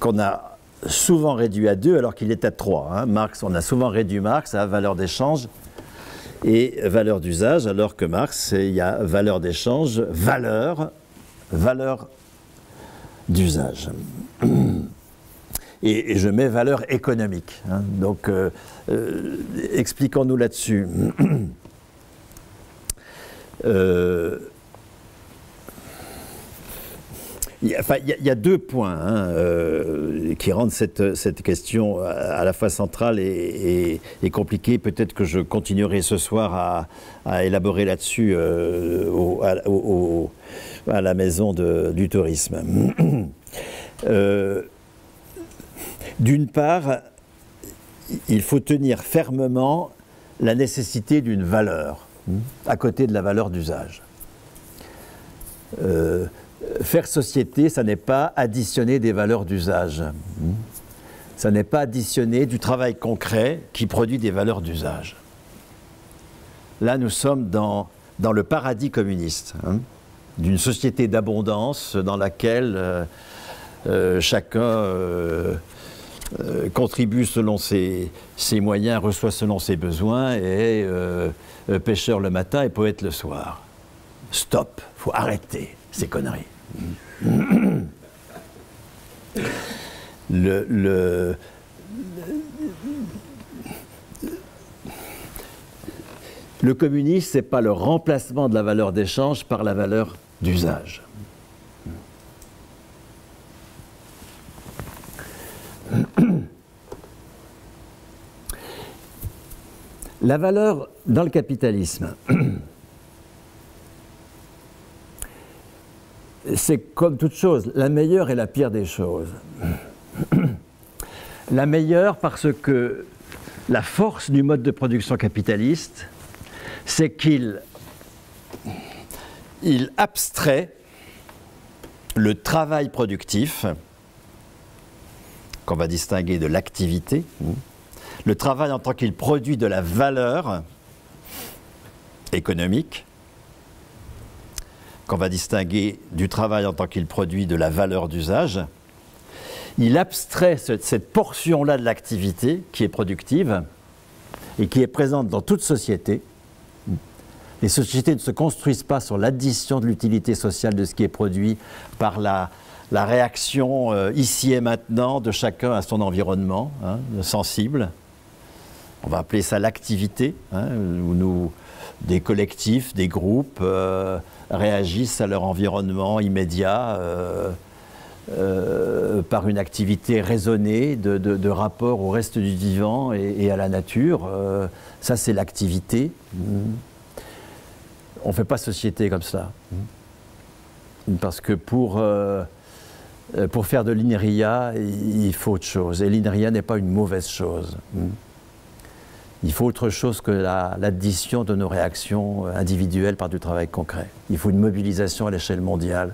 qu'on a souvent réduit à 2 alors qu'il était à 3. Hein. Marx, on a souvent réduit Marx à valeur d'échange et valeur d'usage, alors que Marx, il y a valeur d'échange, valeur d'usage. Et je mets valeur économique. Hein. Donc, expliquons-nous là-dessus. Il y a 2 points qui rendent cette question à la fois centrale et compliquée. Peut-être que je continuerai ce soir à élaborer là-dessus à la maison du tourisme. D'une part, il faut tenir fermement la nécessité d'une valeur à côté de la valeur d'usage. Faire société, ça n'est pas additionner des valeurs d'usage. Ça n'est pas additionner du travail concret qui produit des valeurs d'usage. Là, nous sommes dans le paradis communiste, d'une société d'abondance dans laquelle chacun contribue selon ses moyens, reçoit selon ses besoins, et pêcheur le matin et poète le soir. Stop, il faut arrêter ces conneries. Le communisme, ce n'est pas le remplacement de la valeur d'échange par la valeur d'usage. La valeur dans le capitalisme, c'est comme toute chose, la meilleure et la pire des choses. La meilleure parce que la force du mode de production capitaliste, c'est qu'il abstrait le travail productif, qu'on va distinguer de l'activité, le travail en tant qu'il produit de la valeur économique, qu'on va distinguer du travail en tant qu'il produit de la valeur d'usage. Il abstrait cette portion-là de l'activité qui est productive et qui est présente dans toute société. Les sociétés ne se construisent pas sur l'addition de l'utilité sociale de ce qui est produit par la réaction ici et maintenant de chacun à son environnement sensible. on va appeler ça l'activité, hein, où des collectifs, des groupes réagissent à leur environnement immédiat par une activité raisonnée de rapport au reste du vivant et à la nature. Ça, c'est l'activité. On ne fait pas société comme ça. Parce que pour faire de l'INRIA, il faut autre chose. Et l'INRIA n'est pas une mauvaise chose. Il faut autre chose que l'addition de nos réactions individuelles par du travail concret. Il faut une mobilisation à l'échelle mondiale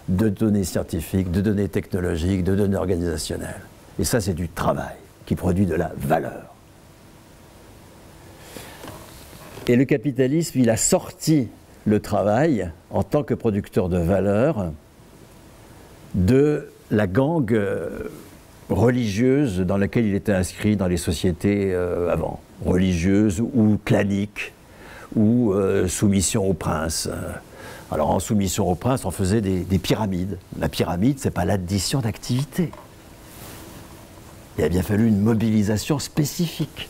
de données scientifiques, de données technologiques, de données organisationnelles. Et ça, c'est du travail qui produit de la valeur. Et le capitalisme, il a sorti le travail en tant que producteur de valeur de la gangue religieuse dans laquelle il était inscrit dans les sociétés avant, religieuse ou clanique, ou soumission au prince. Alors en soumission au prince, on faisait des pyramides. La pyramide, ce n'est pas l'addition d'activités. Il a bien fallu une mobilisation spécifique.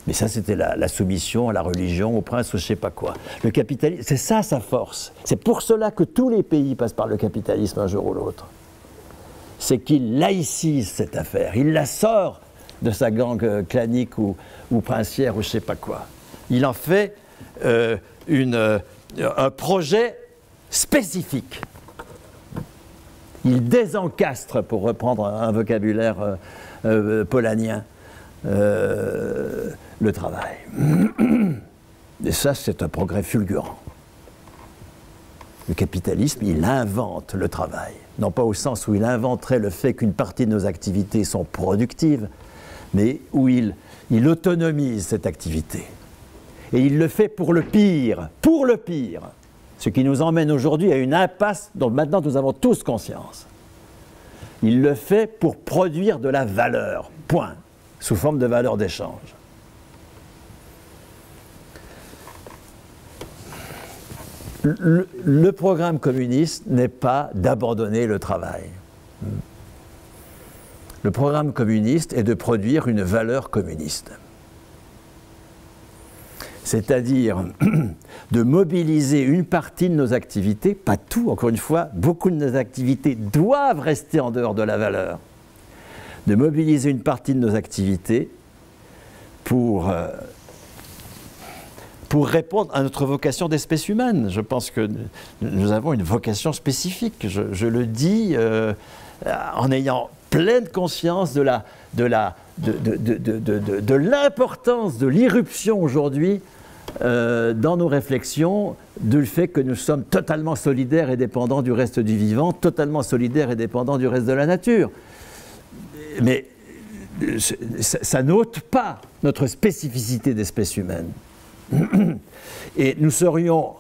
Mais ça, c'était la soumission à la religion, au prince, ou je ne sais pas quoi. Le capitalisme, c'est ça sa force. C'est pour cela que tous les pays passent par le capitalisme un jour ou l'autre. C'est qu'il laïcise cette affaire. Il la sort de sa gangue clanique ou princière ou je ne sais pas quoi. Il en fait un projet spécifique. Il désencastre, pour reprendre un vocabulaire paulanien, le travail. Et ça, c'est un progrès fulgurant. Le capitalisme, il invente le travail. Non pas au sens où il inventerait le fait qu'une partie de nos activités sont productives, mais où il autonomise cette activité. Et il le fait pour le pire. Ce qui nous emmène aujourd'hui à une impasse dont maintenant nous avons tous conscience. Il le fait pour produire de la valeur, point, sous forme de valeur d'échange. Le programme communiste n'est pas d'abandonner le travail. Le programme communiste est de produire une valeur communiste. C'est-à-dire de mobiliser une partie de nos activités, pas tout, encore une fois, beaucoup de nos activités doivent rester en dehors de la valeur, de mobiliser une partie de nos activités pour répondre à notre vocation d'espèce humaine. Je pense que nous avons une vocation spécifique, je le dis en ayant pleine conscience de l'importance de l'irruption aujourd'hui dans nos réflexions, du fait que nous sommes totalement solidaires et dépendants du reste du vivant, totalement solidaires et dépendants du reste de la nature. Mais ça n'ôte pas notre spécificité d'espèce humaine. Et nous serions,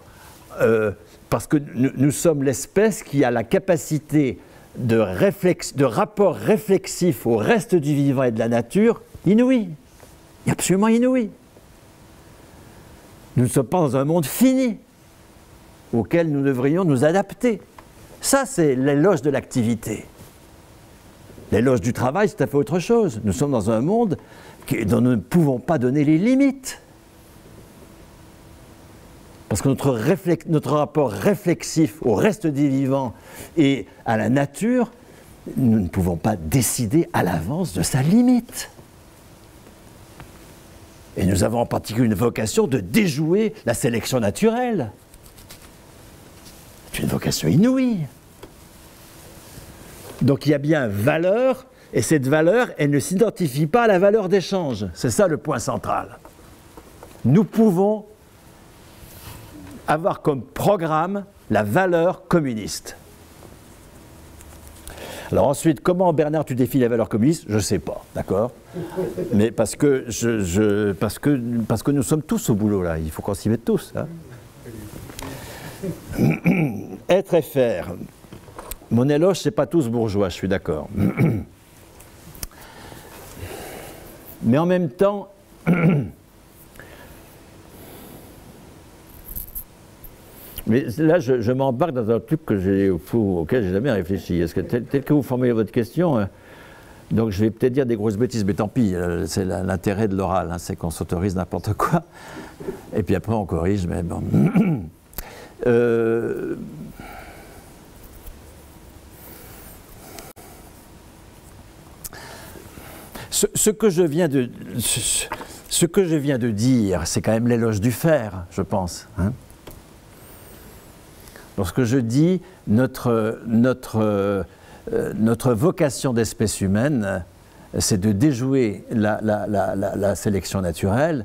parce que nous sommes l'espèce qui a la capacité de rapport réflexif au reste du vivant et de la nature inouïe, absolument inouïe. Nous ne sommes pas dans un monde fini auquel nous devrions nous adapter. Ça, c'est l'éloge de l'activité. L'éloge du travail, c'est tout à fait autre chose. Nous sommes dans un monde dont nous ne pouvons pas donner les limites. Parce que notre rapport réflexif au reste des vivants et à la nature, nous ne pouvons pas décider à l'avance de sa limite. Et nous avons en particulier une vocation de déjouer la sélection naturelle. C'est une vocation inouïe. Donc il y a bien valeur, et cette valeur, elle ne s'identifie pas à la valeur d'échange. C'est ça le point central. Nous pouvons avoir comme programme la valeur communiste. Alors ensuite, comment, Bernard, tu définis la valeur communiste? Je ne sais pas, d'accord? Mais parce que nous sommes tous au boulot, là. Il faut qu'on s'y mette tous. Hein. Être et faire. Mon éloge, c'est pas tous bourgeois, je suis d'accord. Mais en même temps, mais là, je m'embarque dans un truc auquel je n'ai jamais réfléchi. Est-ce que tel que vous formulez votre question, Donc je vais peut-être dire des grosses bêtises, mais tant pis, c'est l'intérêt de l'oral, hein, c'est qu'on s'autorise n'importe quoi. Et puis après on corrige, mais bon. Ce que je viens de dire, c'est quand même l'éloge du faire, je pense. Hein. Lorsque je dis notre vocation d'espèce humaine, c'est de déjouer la sélection naturelle,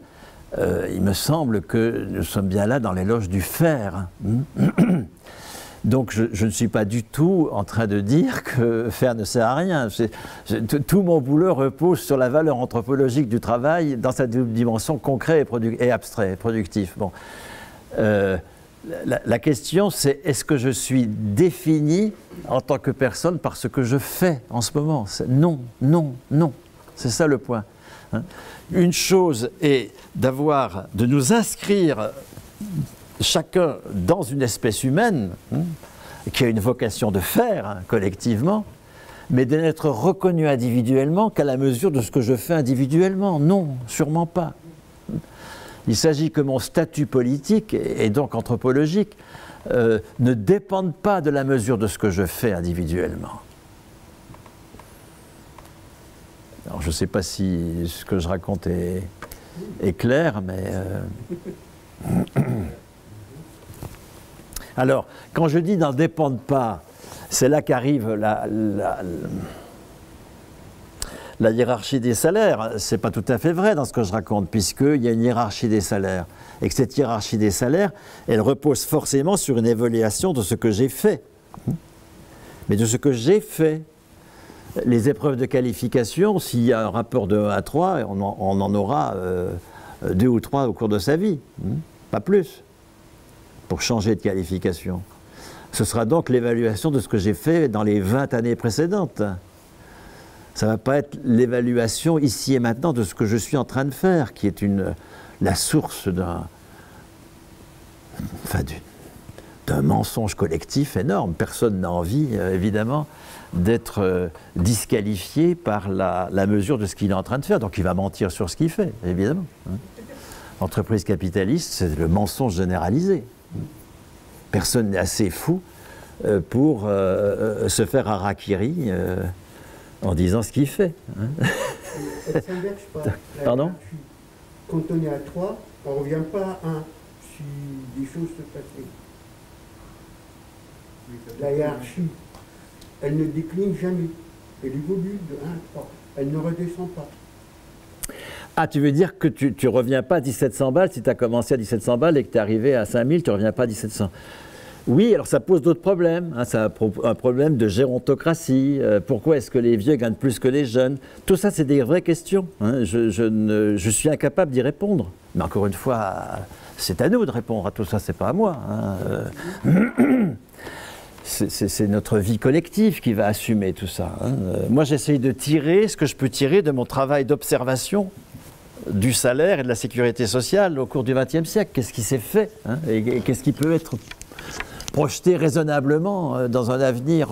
il me semble que nous sommes bien là dans l'éloge du faire. Donc je ne suis pas du tout en train de dire que faire ne sert à rien. Tout mon boulot repose sur la valeur anthropologique du travail dans sa dimension concrète et abstrait, productif. Bon. La question, c'est est-ce que je suis défini en tant que personne par ce que je fais en ce moment? Non, non, non. C'est ça le point. Hein. Une chose est de nous inscrire chacun dans une espèce humaine qui a une vocation de faire collectivement, mais de n'être reconnu individuellement qu'à la mesure de ce que je fais individuellement. Non, sûrement pas. Il s'agit que mon statut politique, et donc anthropologique, ne dépende pas de la mesure de ce que je fais individuellement. Alors, je ne sais pas si ce que je raconte est clair, mais... Alors, quand je dis n'en dépendent pas, c'est là qu'arrive la hiérarchie des salaires. Ce n'est pas tout à fait vrai dans ce que je raconte, puisqu'il y a une hiérarchie des salaires. Et que cette hiérarchie des salaires, elle repose forcément sur une évaluation de ce que j'ai fait. Mais de ce que j'ai fait. Les épreuves de qualification, s'il y a un rapport de 1 à 3, on en aura 2 ou 3 au cours de sa vie. Pas plus. Pour changer de qualification. Ce sera donc l'évaluation de ce que j'ai fait dans les 20 années précédentes. Ça ne va pas être l'évaluation ici et maintenant de ce que je suis en train de faire, qui est la source d'un mensonge collectif énorme. Personne n'a envie, évidemment, d'être disqualifié par la mesure de ce qu'il est en train de faire. Donc il va mentir sur ce qu'il fait, évidemment. L'entreprise capitaliste, c'est le mensonge généralisé. Personne n'est assez fou pour se faire harakiri en disant ce qu'il fait. Elle ne s'inverse pas. Pardon ? Quand on est à 3, on ne revient pas à 1 si des choses se passaient. La hiérarchie, elle ne décline jamais. Elle évolue de 1 à 3. Elle ne redescend pas. Ah, tu veux dire que tu ne reviens pas à 1700 balles, si tu as commencé à 1700 balles et que tu es arrivé à 5000, tu ne reviens pas à 1700. Oui, alors ça pose d'autres problèmes. Hein, ça a un problème de gérontocratie. Pourquoi est-ce que les vieux gagnent plus que les jeunes? Tout ça, c'est des vraies questions. Hein. Je suis incapable d'y répondre. Mais encore une fois, c'est à nous de répondre à tout ça, c'est pas à moi. Hein. C'est notre vie collective qui va assumer tout ça. Hein. Moi, j'essaye de tirer ce que je peux tirer de mon travail d'observation du salaire et de la sécurité sociale au cours du XXe siècle. Qu'est-ce qui s'est fait, hein, et qu'est-ce qui peut être projeté raisonnablement dans un avenir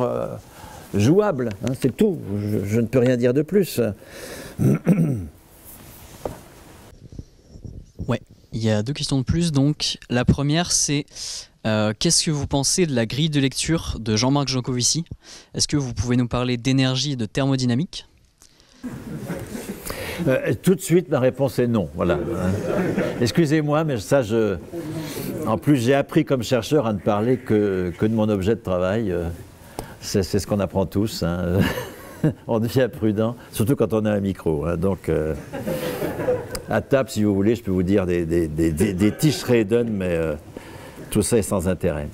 jouable, hein, c'est tout. Je ne peux rien dire de plus. Ouais, il y a 2 questions de plus. Donc, la première, c'est qu'est-ce que vous pensez de la grille de lecture de Jean-Marc Jancovici? Est-ce que vous pouvez nous parler d'énergie et de thermodynamique? Tout de suite, ma réponse est non. Voilà. Excusez-moi, mais ça, en plus, j'ai appris comme chercheur à ne parler que de mon objet de travail. C'est ce qu'on apprend tous. Hein. On devient prudent, surtout quand on a un micro. Hein. Donc, à table, si vous voulez, je peux vous dire des Tischreden, mais tout ça est sans intérêt.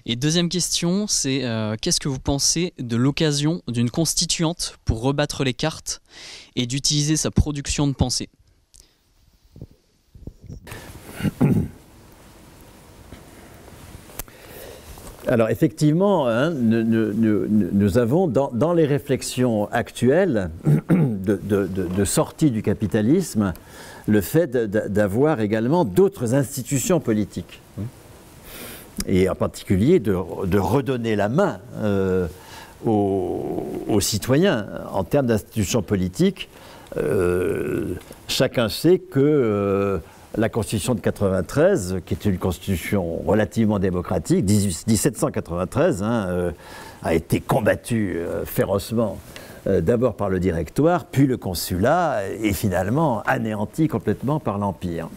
Et deuxième question, c'est qu'est-ce que vous pensez de l'occasion d'une constituante pour rebattre les cartes et d'utiliser sa production de pensée? Alors effectivement, hein, nous avons dans les réflexions actuelles de sortie du capitalisme le fait d'avoir également d'autres institutions politiques. Et en particulier de redonner la main aux citoyens. En termes d'institutions politiques, chacun sait que la Constitution de 93, qui est une constitution relativement démocratique, 1793, a été combattue férocement, d'abord par le Directoire, puis le Consulat, et finalement anéanti complètement par l'Empire.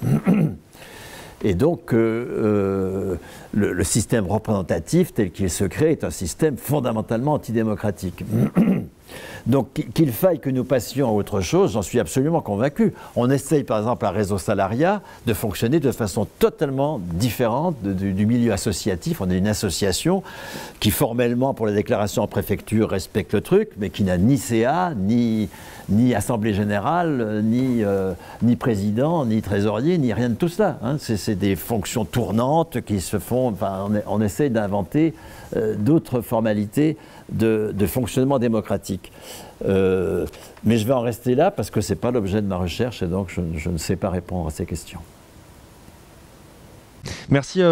Et donc, le système représentatif tel qu'il se crée est un système fondamentalement antidémocratique. Donc, qu'il faille que nous passions à autre chose, j'en suis absolument convaincu. On essaye, par exemple, à Réseau Salariat, de fonctionner de façon totalement différente du milieu associatif. On est une association qui, formellement, pour les déclarations en préfecture, respecte le truc, mais qui n'a ni CA, ni Assemblée Générale, ni président, ni trésorier, ni rien de tout ça. C'est des fonctions tournantes qui se font... Enfin, on essaye d'inventer d'autres formalités de fonctionnement démocratique. Mais je vais en rester là parce que ce n'est pas l'objet de ma recherche et donc je ne sais pas répondre à ces questions. Merci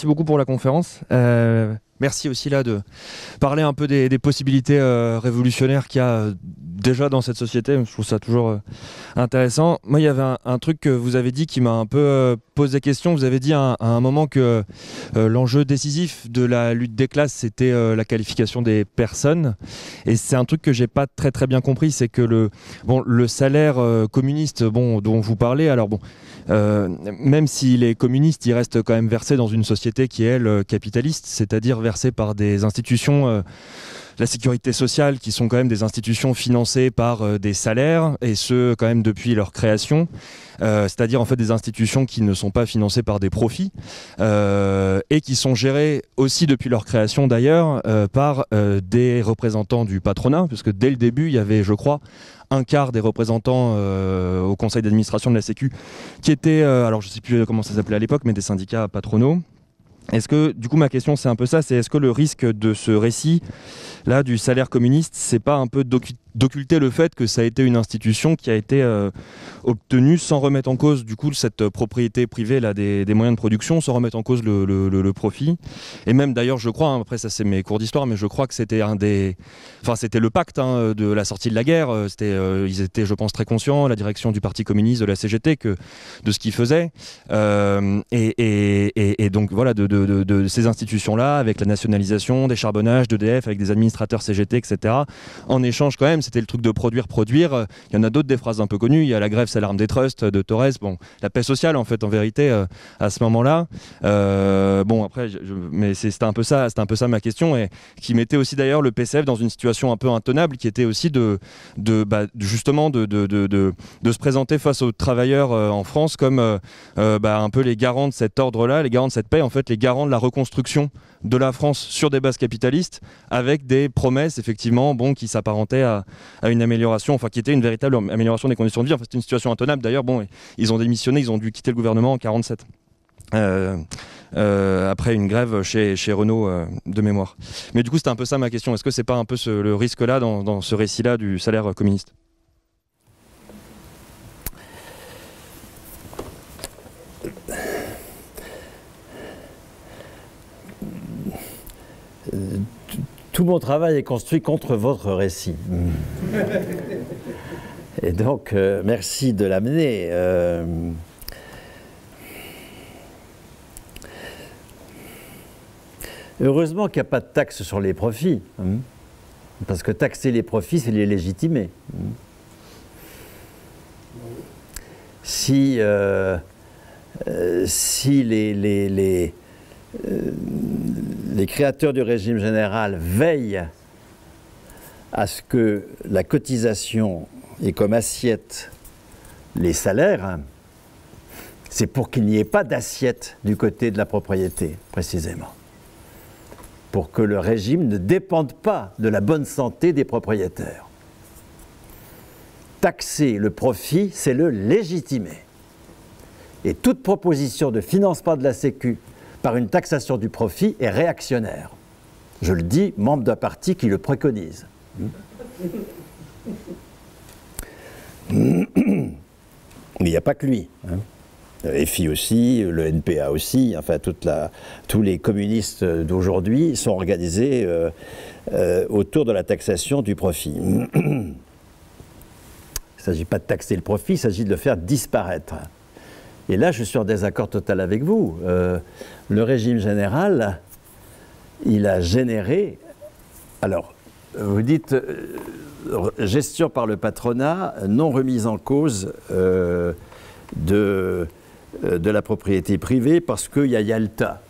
beaucoup pour la conférence. Merci aussi là de parler un peu des possibilités révolutionnaires qu'il y a déjà dans cette société. Je trouve ça toujours intéressant. Moi, il y avait un truc que vous avez dit qui m'a un peu posé question. Vous avez dit à un moment que l'enjeu décisif de la lutte des classes, c'était la qualification des personnes. Et c'est un truc que j'ai pas très bien compris. C'est que le salaire communiste dont vous parlez, alors bon, même s'il est communiste, il reste quand même versé dans une société qui est, elle, capitaliste, c'est-à-dire versé par des institutions, la sécurité sociale, qui sont quand même des institutions financées par des salaires, et ce, quand même, depuis leur création. C'est-à-dire en fait des institutions qui ne sont pas financées par des profits et qui sont gérées aussi depuis leur création d'ailleurs par des représentants du patronat, puisque dès le début il y avait, je crois, un quart des représentants au conseil d'administration de la Sécu qui étaient, alors je ne sais plus comment ça s'appelait à l'époque, mais des syndicats patronaux. Est-ce que, du coup, ma question c'est un peu ça, c'est est-ce que le risque de ce récit là du salaire communiste, c'est pas un peu d'occulter le fait que ça a été une institution qui a été obtenue sans remettre en cause du coup cette propriété privée là des moyens de production, sans remettre en cause le profit. Et même d'ailleurs, je crois, après ça c'est mes cours d'histoire, mais je crois que c'était c'était le pacte de la sortie de la guerre. Ils étaient, je pense, très conscients, la direction du Parti communiste, de la CGT, de ce qu'ils faisaient. Et donc voilà, de ces institutions-là, avec la nationalisation, des charbonnages, d'EDF, avec des administrateurs CGT, etc. En échange, quand même, c'était le truc de produire. Il y en a d'autres, des phrases un peu connues. Il y a la grève, c'est l'arme des trusts de Torres. Bon, la paix sociale, en fait, en vérité, à ce moment-là. Bon, après, mais c'était un peu ça ma question, et qui mettait aussi d'ailleurs le PCF dans une situation un peu intenable, qui était aussi justement de se présenter face aux travailleurs en France comme un peu les garants de cet ordre-là, les garants de cette paix, en fait, les garants de la reconstruction de la France sur des bases capitalistes, avec des promesses effectivement qui s'apparentaient à une amélioration, enfin qui était une véritable amélioration des conditions de vie. Enfin, c'était une situation intenable d'ailleurs. Bon, ils ont démissionné, ils ont dû quitter le gouvernement en 1947 après une grève chez Renault de mémoire. Mais du coup c'était un peu ça ma question, est-ce que c'est pas un peu le risque là dans ce récit là du salaire communiste? Tout mon travail est construit contre votre récit. Et donc, merci de l'amener. Heureusement qu'il n'y a pas de taxe sur les profits. Parce que taxer les profits, c'est les légitimer. Si les créateurs du régime général veillent à ce que la cotisation ait comme assiette les salaires, c'est pour qu'il n'y ait pas d'assiette du côté de la propriété, précisément. Pour que le régime ne dépende pas de la bonne santé des propriétaires. Taxer le profit, c'est le légitimer. Et toute proposition de financement de la Sécu par une taxation du profit est réactionnaire. Je le dis, membre d'un parti qui le préconise. Mais il n'y a pas que lui. FI aussi, le NPA aussi, enfin tous les communistes d'aujourd'hui sont organisés autour de la taxation du profit. Il ne s'agit pas de taxer le profit, il s'agit de le faire disparaître. Et là, je suis en désaccord total avec vous. Le régime général, il a généré... Alors, vous dites gestion par le patronat, non remise en cause de la propriété privée parce qu'il y a Yalta.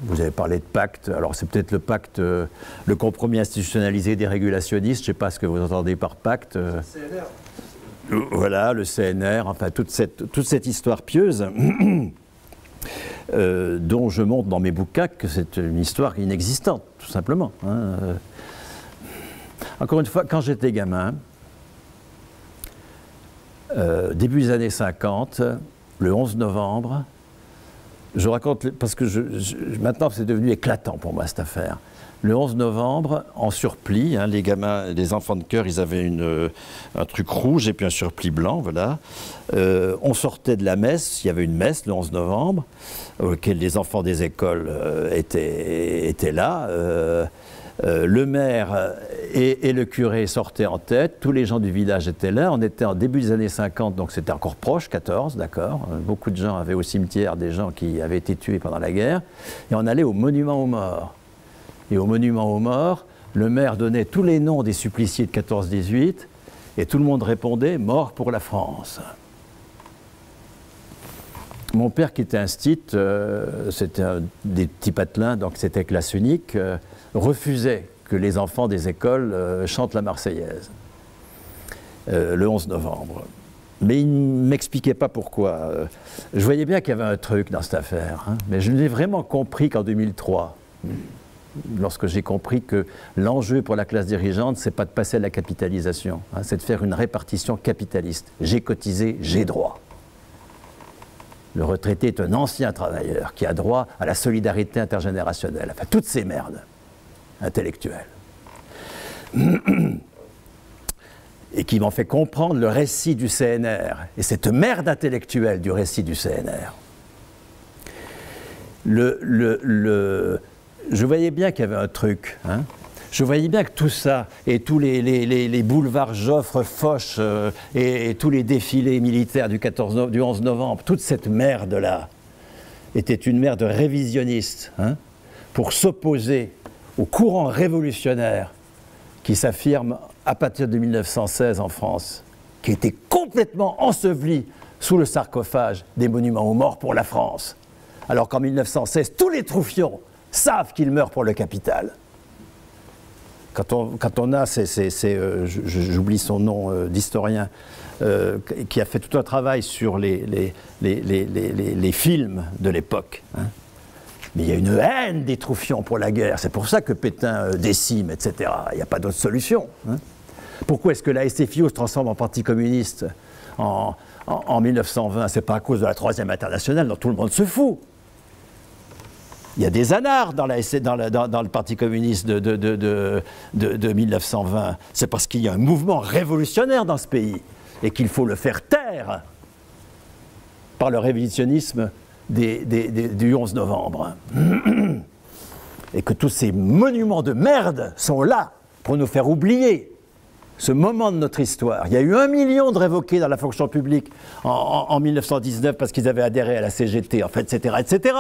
Vous avez parlé de pacte, alors c'est peut-être le pacte, le compromis institutionnalisé des régulationnistes, je ne sais pas ce que vous entendez par pacte. CNR. Voilà, le CNR, enfin toute cette histoire pieuse dont je montre dans mes bouquins que c'est une histoire inexistante, tout simplement. Hein. Encore une fois, quand j'étais gamin, début des années 50, le 11 novembre, je raconte, parce que maintenant c'est devenu éclatant pour moi cette affaire. Le 11 novembre, en surplis, hein, les gamins, les enfants de chœur, ils avaient un truc rouge et puis un surplis blanc, voilà. On sortait de la messe, il y avait une messe le 11 novembre, auquel les enfants des écoles étaient là. Le maire et le curé sortaient en tête, tous les gens du village étaient là, on était en début des années 50, donc c'était encore proche, 14, d'accord. Beaucoup de gens avaient au cimetière des gens qui avaient été tués pendant la guerre, et on allait au monument aux morts. Et au monument aux morts, le maire donnait tous les noms des suppliciés de 14-18, et tout le monde répondait « Mort pour la France ». Mon père, qui était instit, c'était des petits patelins, donc c'était classe unique, refusait que les enfants des écoles chantent la Marseillaise le 11 novembre. Mais il ne m'expliquait pas pourquoi. Je voyais bien qu'il y avait un truc dans cette affaire, hein, mais je l'ai vraiment compris qu'en 2003, lorsque j'ai compris que l'enjeu pour la classe dirigeante, c'est pas de passer à la capitalisation, hein, c'est de faire une répartition capitaliste. J'ai cotisé, j'ai droit. Le retraité est un ancien travailleur qui a droit à la solidarité intergénérationnelle. Enfin, toutes ces merdes intellectuelles. Et qui m'ont fait comprendre le récit du CNR. Et cette merde intellectuelle du récit du CNR. Je voyais bien qu'il y avait un truc. Hein. Je voyais bien que tout ça, et tous les boulevards Joffre, Foch, et tous les défilés militaires du 11 novembre, toute cette merde-là, était une merde révisionniste, hein, pour s'opposer au courant révolutionnaire qui s'affirme à partir de 1916 en France, qui était complètement enseveli sous le sarcophage des monuments aux morts pour la France. Alors qu'en 1916, tous les troufions savent qu'ils meurent pour le capital. Quand on a, j'oublie son nom d'historien, qui a fait tout un travail sur les films de l'époque. Hein. Mais il y a une haine des troufions pour la guerre. C'est pour ça que Pétain décime, etc. Il n'y a pas d'autre solution. Hein. Pourquoi est-ce que la SFIO se transforme en parti communiste en 1920? C'est pas à cause de la Troisième Internationale dont tout le monde se fout. Il y a des anards dans le Parti communiste de 1920. C'est parce qu'il y a un mouvement révolutionnaire dans ce pays et qu'il faut le faire taire par le révisionnisme du 11 novembre. Et que tous ces monuments de merde sont là pour nous faire oublier ce moment de notre histoire. Il y a eu 1 million de révoqués dans la fonction publique en 1919 parce qu'ils avaient adhéré à la CGT, en fait, etc., etc.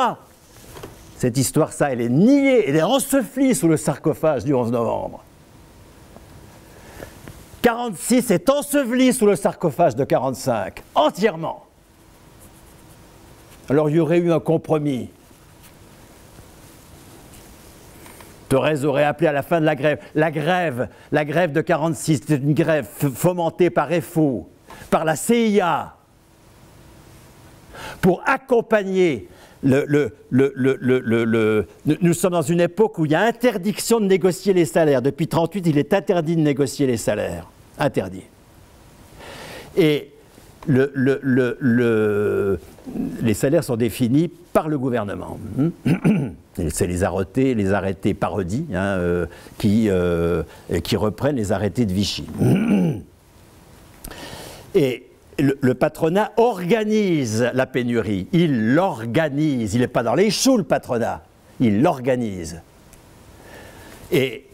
Cette histoire, ça, elle est niée, elle est ensevelie sous le sarcophage du 11 novembre. 46 est enseveli sous le sarcophage de 45, entièrement. Alors il y aurait eu un compromis. Thorez aurait appelé à la fin de la grève. La grève de 46, c'était une grève fomentée par FO, par la CIA, pour accompagner nous sommes dans une époque où il y a interdiction de négocier les salaires. Depuis 1938, il est interdit de négocier les salaires. Interdit. Et les salaires sont définis par le gouvernement. C'est les arrêtés parodies, hein, qui reprennent les arrêtés de Vichy. Et le patronat organise la pénurie. Il l'organise. Il n'est pas dans les choux, le patronat. Il l'organise. Et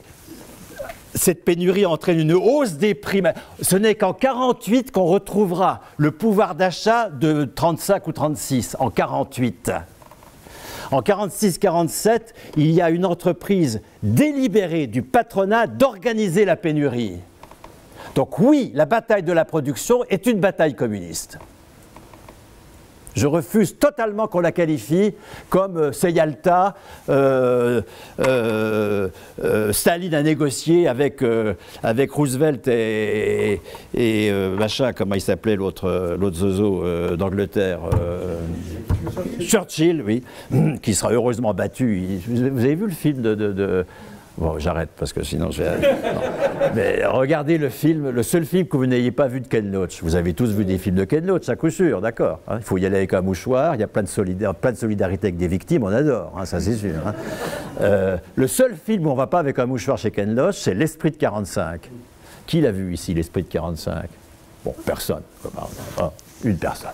cette pénurie entraîne une hausse des prix. Ce n'est qu'en 1948 qu'on retrouvera le pouvoir d'achat de 35 ou 36, en 1948. En 1946-1947, il y a une entreprise délibérée du patronat d'organiser la pénurie. Donc oui, la bataille de la production est une bataille communiste. Je refuse totalement qu'on la qualifie comme c'est Yalta, Staline a négocié avec Roosevelt et machin, comment il s'appelait l'autre zozo d'Angleterre, Churchill, oui, qui sera heureusement battu. Vous avez vu le film de bon, j'arrête parce que sinon je vais... Mais regardez le film, le seul film que vous n'ayez pas vu de Ken Loach. Vous avez tous vu des films de Ken Loach, à coup sûr, d'accord. Hein, il faut y aller avec un mouchoir, il y a plein de solidarité avec des victimes, on adore, hein, ça c'est sûr. Hein. Le seul film où on ne va pas avec un mouchoir chez Ken Loach, c'est L'Esprit de 45. Qui l'a vu ici, L'Esprit de 45? Bon, personne. Une personne.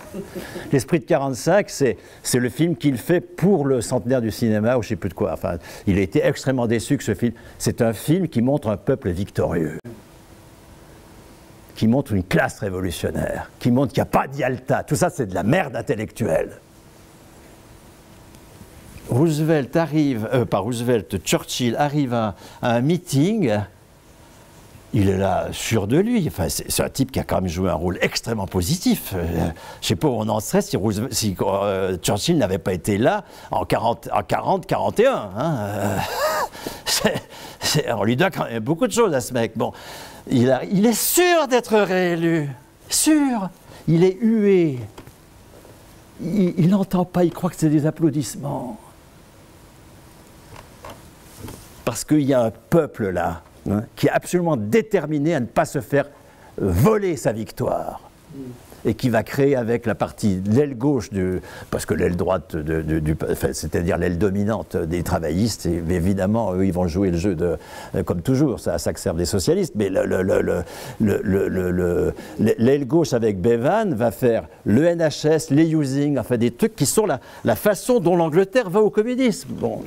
L'Esprit de 45, c'est le film qu'il fait pour le centenaire du cinéma, ou je ne sais plus de quoi. Enfin, il a été extrêmement déçu que ce film... C'est un film qui montre un peuple victorieux, qui montre une classe révolutionnaire, qui montre qu'il n'y a pas d'Yalta. Tout ça, c'est de la merde intellectuelle. Roosevelt arrive... pas Roosevelt, Churchill arrive à un meeting... Il est là, sûr de lui. Enfin, c'est un type qui a quand même joué un rôle extrêmement positif. Je ne sais pas où on en serait si Churchill n'avait pas été là en 40-41. Hein. On lui doit quand même beaucoup de choses à ce mec. Bon, il est sûr d'être réélu. Sûr. Il est hué. Il n'entend pas, il croit que c'est des applaudissements. Parce qu'il y a un peuple là. Hein, qui est absolument déterminé à ne pas se faire voler sa victoire et qui va créer avec la partie, l'aile gauche, parce que l'aile droite, c'est-à-dire l'aile dominante des travaillistes, et évidemment, eux, ils vont jouer le jeu comme toujours, ça que servent des socialistes, mais l'aile gauche avec Bevan va faire le NHS, les using, enfin des trucs qui sont la façon dont l'Angleterre va au communisme. Bon.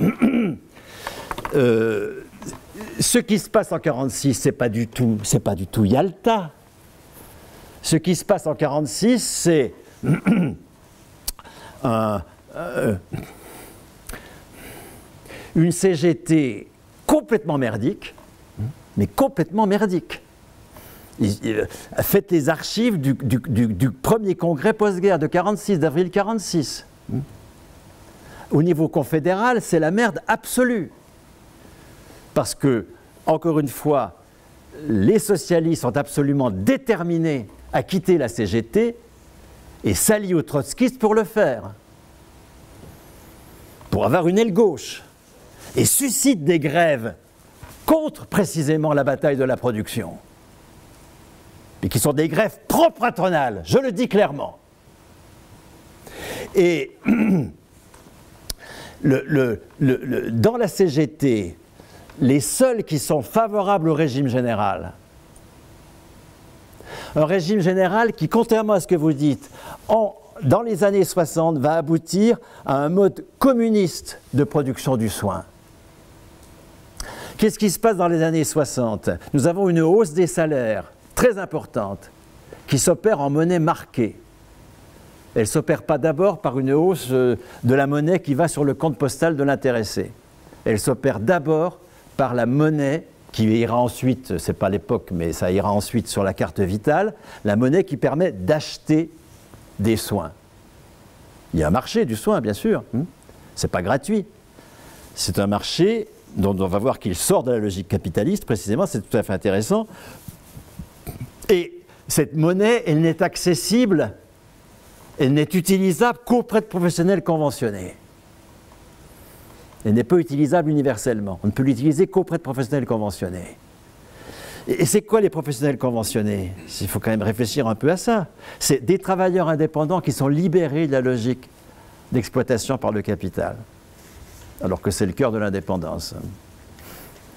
Ce qui se passe en 1946, c'est pas du tout Yalta. Ce qui se passe en 1946, c'est une CGT complètement merdique, mais complètement merdique. Faites les archives du premier congrès post-guerre de 1946, d'avril 1946. Au niveau confédéral, c'est la merde absolue. Parce que, encore une fois, les socialistes sont absolument déterminés à quitter la CGT et s'allient aux trotskistes pour le faire. Pour avoir une aile gauche. Et suscitent des grèves contre précisément la bataille de la production. Et qui sont des grèves pro-patronales, je le dis clairement. Et dans la CGT, les seuls qui sont favorables au régime général, un régime général qui, contrairement à ce que vous dites, dans les années 60, va aboutir à un mode communiste de production du soin. Qu'est-ce qui se passe dans les années 60? Nous avons une hausse des salaires très importante qui s'opère en monnaie marquée. Elle ne s'opère pas d'abord par une hausse de la monnaie qui va sur le compte postal de l'intéressé. Elle s'opère d'abord par la monnaie qui ira ensuite, c'est pas l'époque, mais ça ira ensuite sur la carte vitale, la monnaie qui permet d'acheter des soins. Il y a un marché du soin, bien sûr. C'est pas gratuit. C'est un marché dont on va voir qu'il sort de la logique capitaliste, précisément, c'est tout à fait intéressant. Et cette monnaie, elle n'est accessible, elle n'est utilisable qu'auprès de professionnels conventionnés. Elle n'est pas utilisable universellement. On ne peut l'utiliser qu'auprès de professionnels conventionnés. Et c'est quoi les professionnels conventionnés? Il faut quand même réfléchir un peu à ça. C'est des travailleurs indépendants qui sont libérés de la logique d'exploitation par le capital. Alors que c'est le cœur de l'indépendance.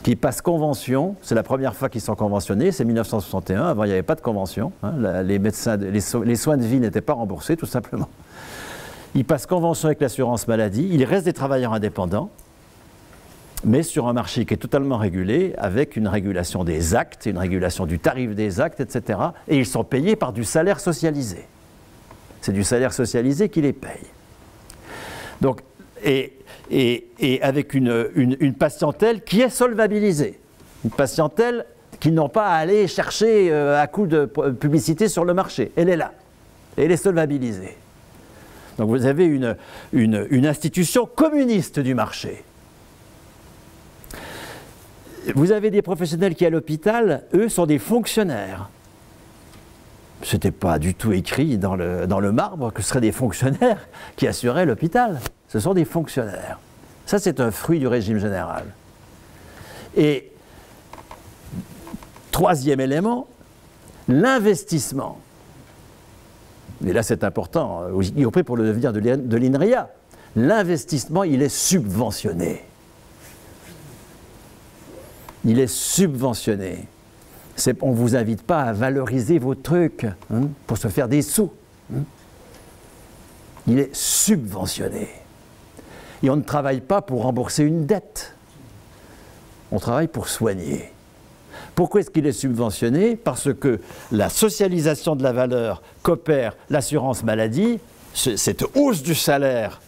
qui passent convention. C'est la première fois qu'ils sont conventionnés, c'est 1961. Avant, il n'y avait pas de convention. Hein. Les soins de vie n'étaient pas remboursés, tout simplement. Ils passent convention avec l'assurance maladie. Ils restent des travailleurs indépendants, mais sur un marché qui est totalement régulé, avec une régulation des actes, une régulation du tarif des actes, etc. Et ils sont payés par du salaire socialisé. C'est du salaire socialisé qui les paye. Donc, et avec une patientèle qui est solvabilisée. Une patientèle qui n'ont pas à aller chercher à coup de publicité sur le marché. Elle est là. Et elle est solvabilisée. Donc vous avez une institution communiste du marché. Vous avez des professionnels qui, à l'hôpital, eux, sont des fonctionnaires. Ce n'était pas du tout écrit dans le marbre que ce seraient des fonctionnaires qui assuraient l'hôpital. Ce sont des fonctionnaires. Ça, c'est un fruit du régime général. Et troisième élément, l'investissement. Et là, c'est important, y compris pour le devenir de l'INRIA. L'investissement, il est subventionné. Il est subventionné. On ne vous invite pas à valoriser vos trucs pour se faire des sous. Il est subventionné. Et on ne travaille pas pour rembourser une dette. On travaille pour soigner. Pourquoi est-ce qu'il est subventionné? Parce que la socialisation de la valeur qu'opère l'assurance maladie, cette hausse du salaire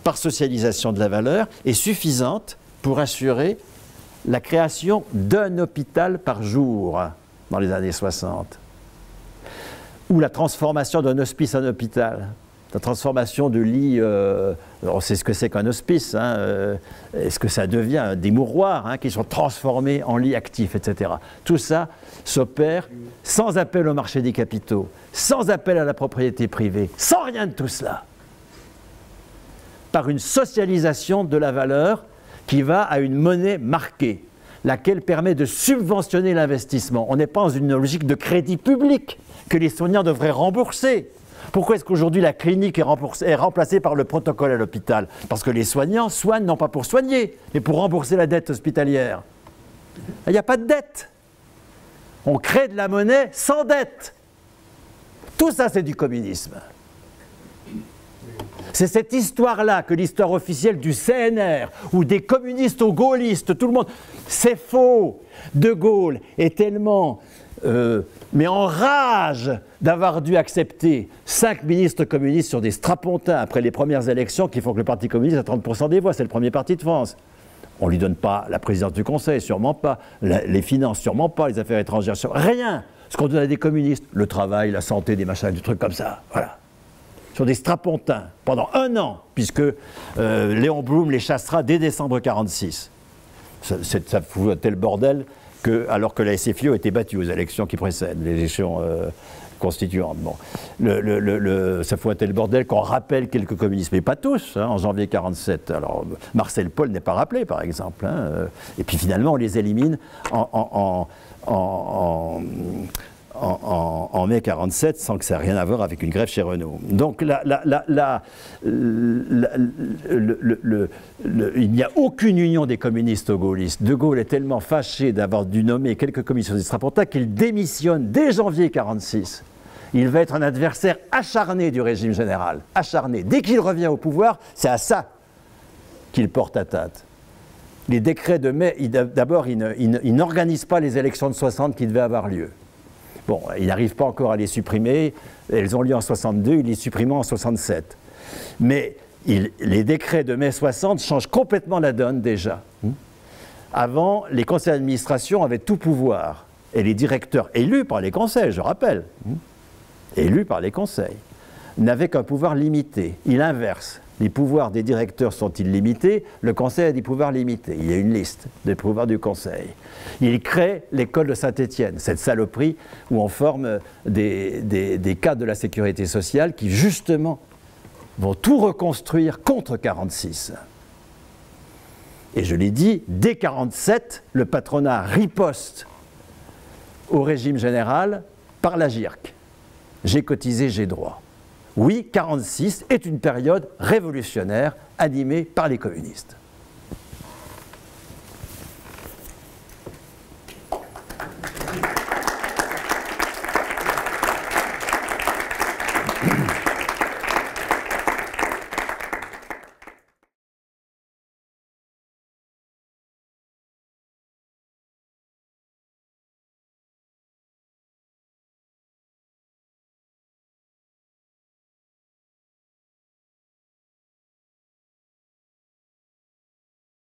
par socialisation de la valeur, est suffisante pour assurer la création d'un hôpital par jour dans les années 60. Ou la transformation d'un hospice en hôpital. La transformation de lits, on sait ce que c'est qu'un hospice, est-ce que ça devient des mouroirs qui sont transformés en lits actifs, etc. Tout ça s'opère sans appel au marché des capitaux, sans appel à la propriété privée, sans rien de tout cela. Par une socialisation de la valeur qui va à une monnaie marquée, laquelle permet de subventionner l'investissement. On n'est pas dans une logique de crédit public que les soignants devraient rembourser. Pourquoi est-ce qu'aujourd'hui la clinique est remplacée par le protocole à l'hôpital? Parce que les soignants soignent non pas pour soigner, mais pour rembourser la dette hospitalière. Il n'y a pas de dette. On crée de la monnaie sans dette. Tout ça, c'est du communisme. C'est cette histoire-là que l'histoire officielle du CNR ou des communistes aux gaullistes, tout le monde, c'est faux. De Gaulle est tellement mais en rage d'avoir dû accepter 5 ministres communistes sur des strapontins après les premières élections qui font que le Parti communiste a 30% des voix, c'est le premier parti de France. On ne lui donne pas la présidence du Conseil, sûrement pas, les finances, sûrement pas, les affaires étrangères, rien. Ce qu'on donne à des communistes, le travail, la santé, des machins, des trucs comme ça, voilà. Sur des strapontins, pendant 1 an, puisque Léon Blum les chassera dès décembre 1946. Ça fout un tel bordel alors que la SFIO a été battue aux élections qui précèdent, les élections constituantes. Bon. Ça fout un tel bordel qu'on rappelle quelques communistes, mais pas tous, en janvier 1947. Alors, Marcel Paul n'est pas rappelé, par exemple. Et puis finalement, on les élimine en mai 1947, sans que ça ait rien à voir avec une grève chez Renault. Donc il n'y a aucune union des communistes aux gaullistes. De Gaulle est tellement fâché d'avoir dû nommer quelques commissions strapontins qu'il démissionne dès janvier 1946. Il va être un adversaire acharné du régime général. Acharné. Dès qu'il revient au pouvoir, c'est à ça qu'il porte atteinte. Les décrets de mai, d'abord, il n'organise pas les élections de 60 qui devaient avoir lieu. Bon, il n'arrive pas encore à les supprimer, elles ont lieu en 62, il les supprime en 67. Mais les décrets de mai 60 changent complètement la donne déjà. Avant, les conseils d'administration avaient tout pouvoir, et les directeurs élus par les conseils, je rappelle, élus par les conseils, n'avaient qu'un pouvoir limité. Il inverse. Les pouvoirs des directeurs sont illimités, le Conseil a des pouvoirs limités. Il y a une liste des pouvoirs du Conseil. Il crée l'école de Saint-Étienne, cette saloperie où on forme des cadres de la sécurité sociale qui, justement, vont tout reconstruire contre 1946. Et je l'ai dit, dès 1947, le patronat riposte au régime général par la GIRC. J'ai cotisé, j'ai droit. Oui, 1946 est une période révolutionnaire animée par les communistes.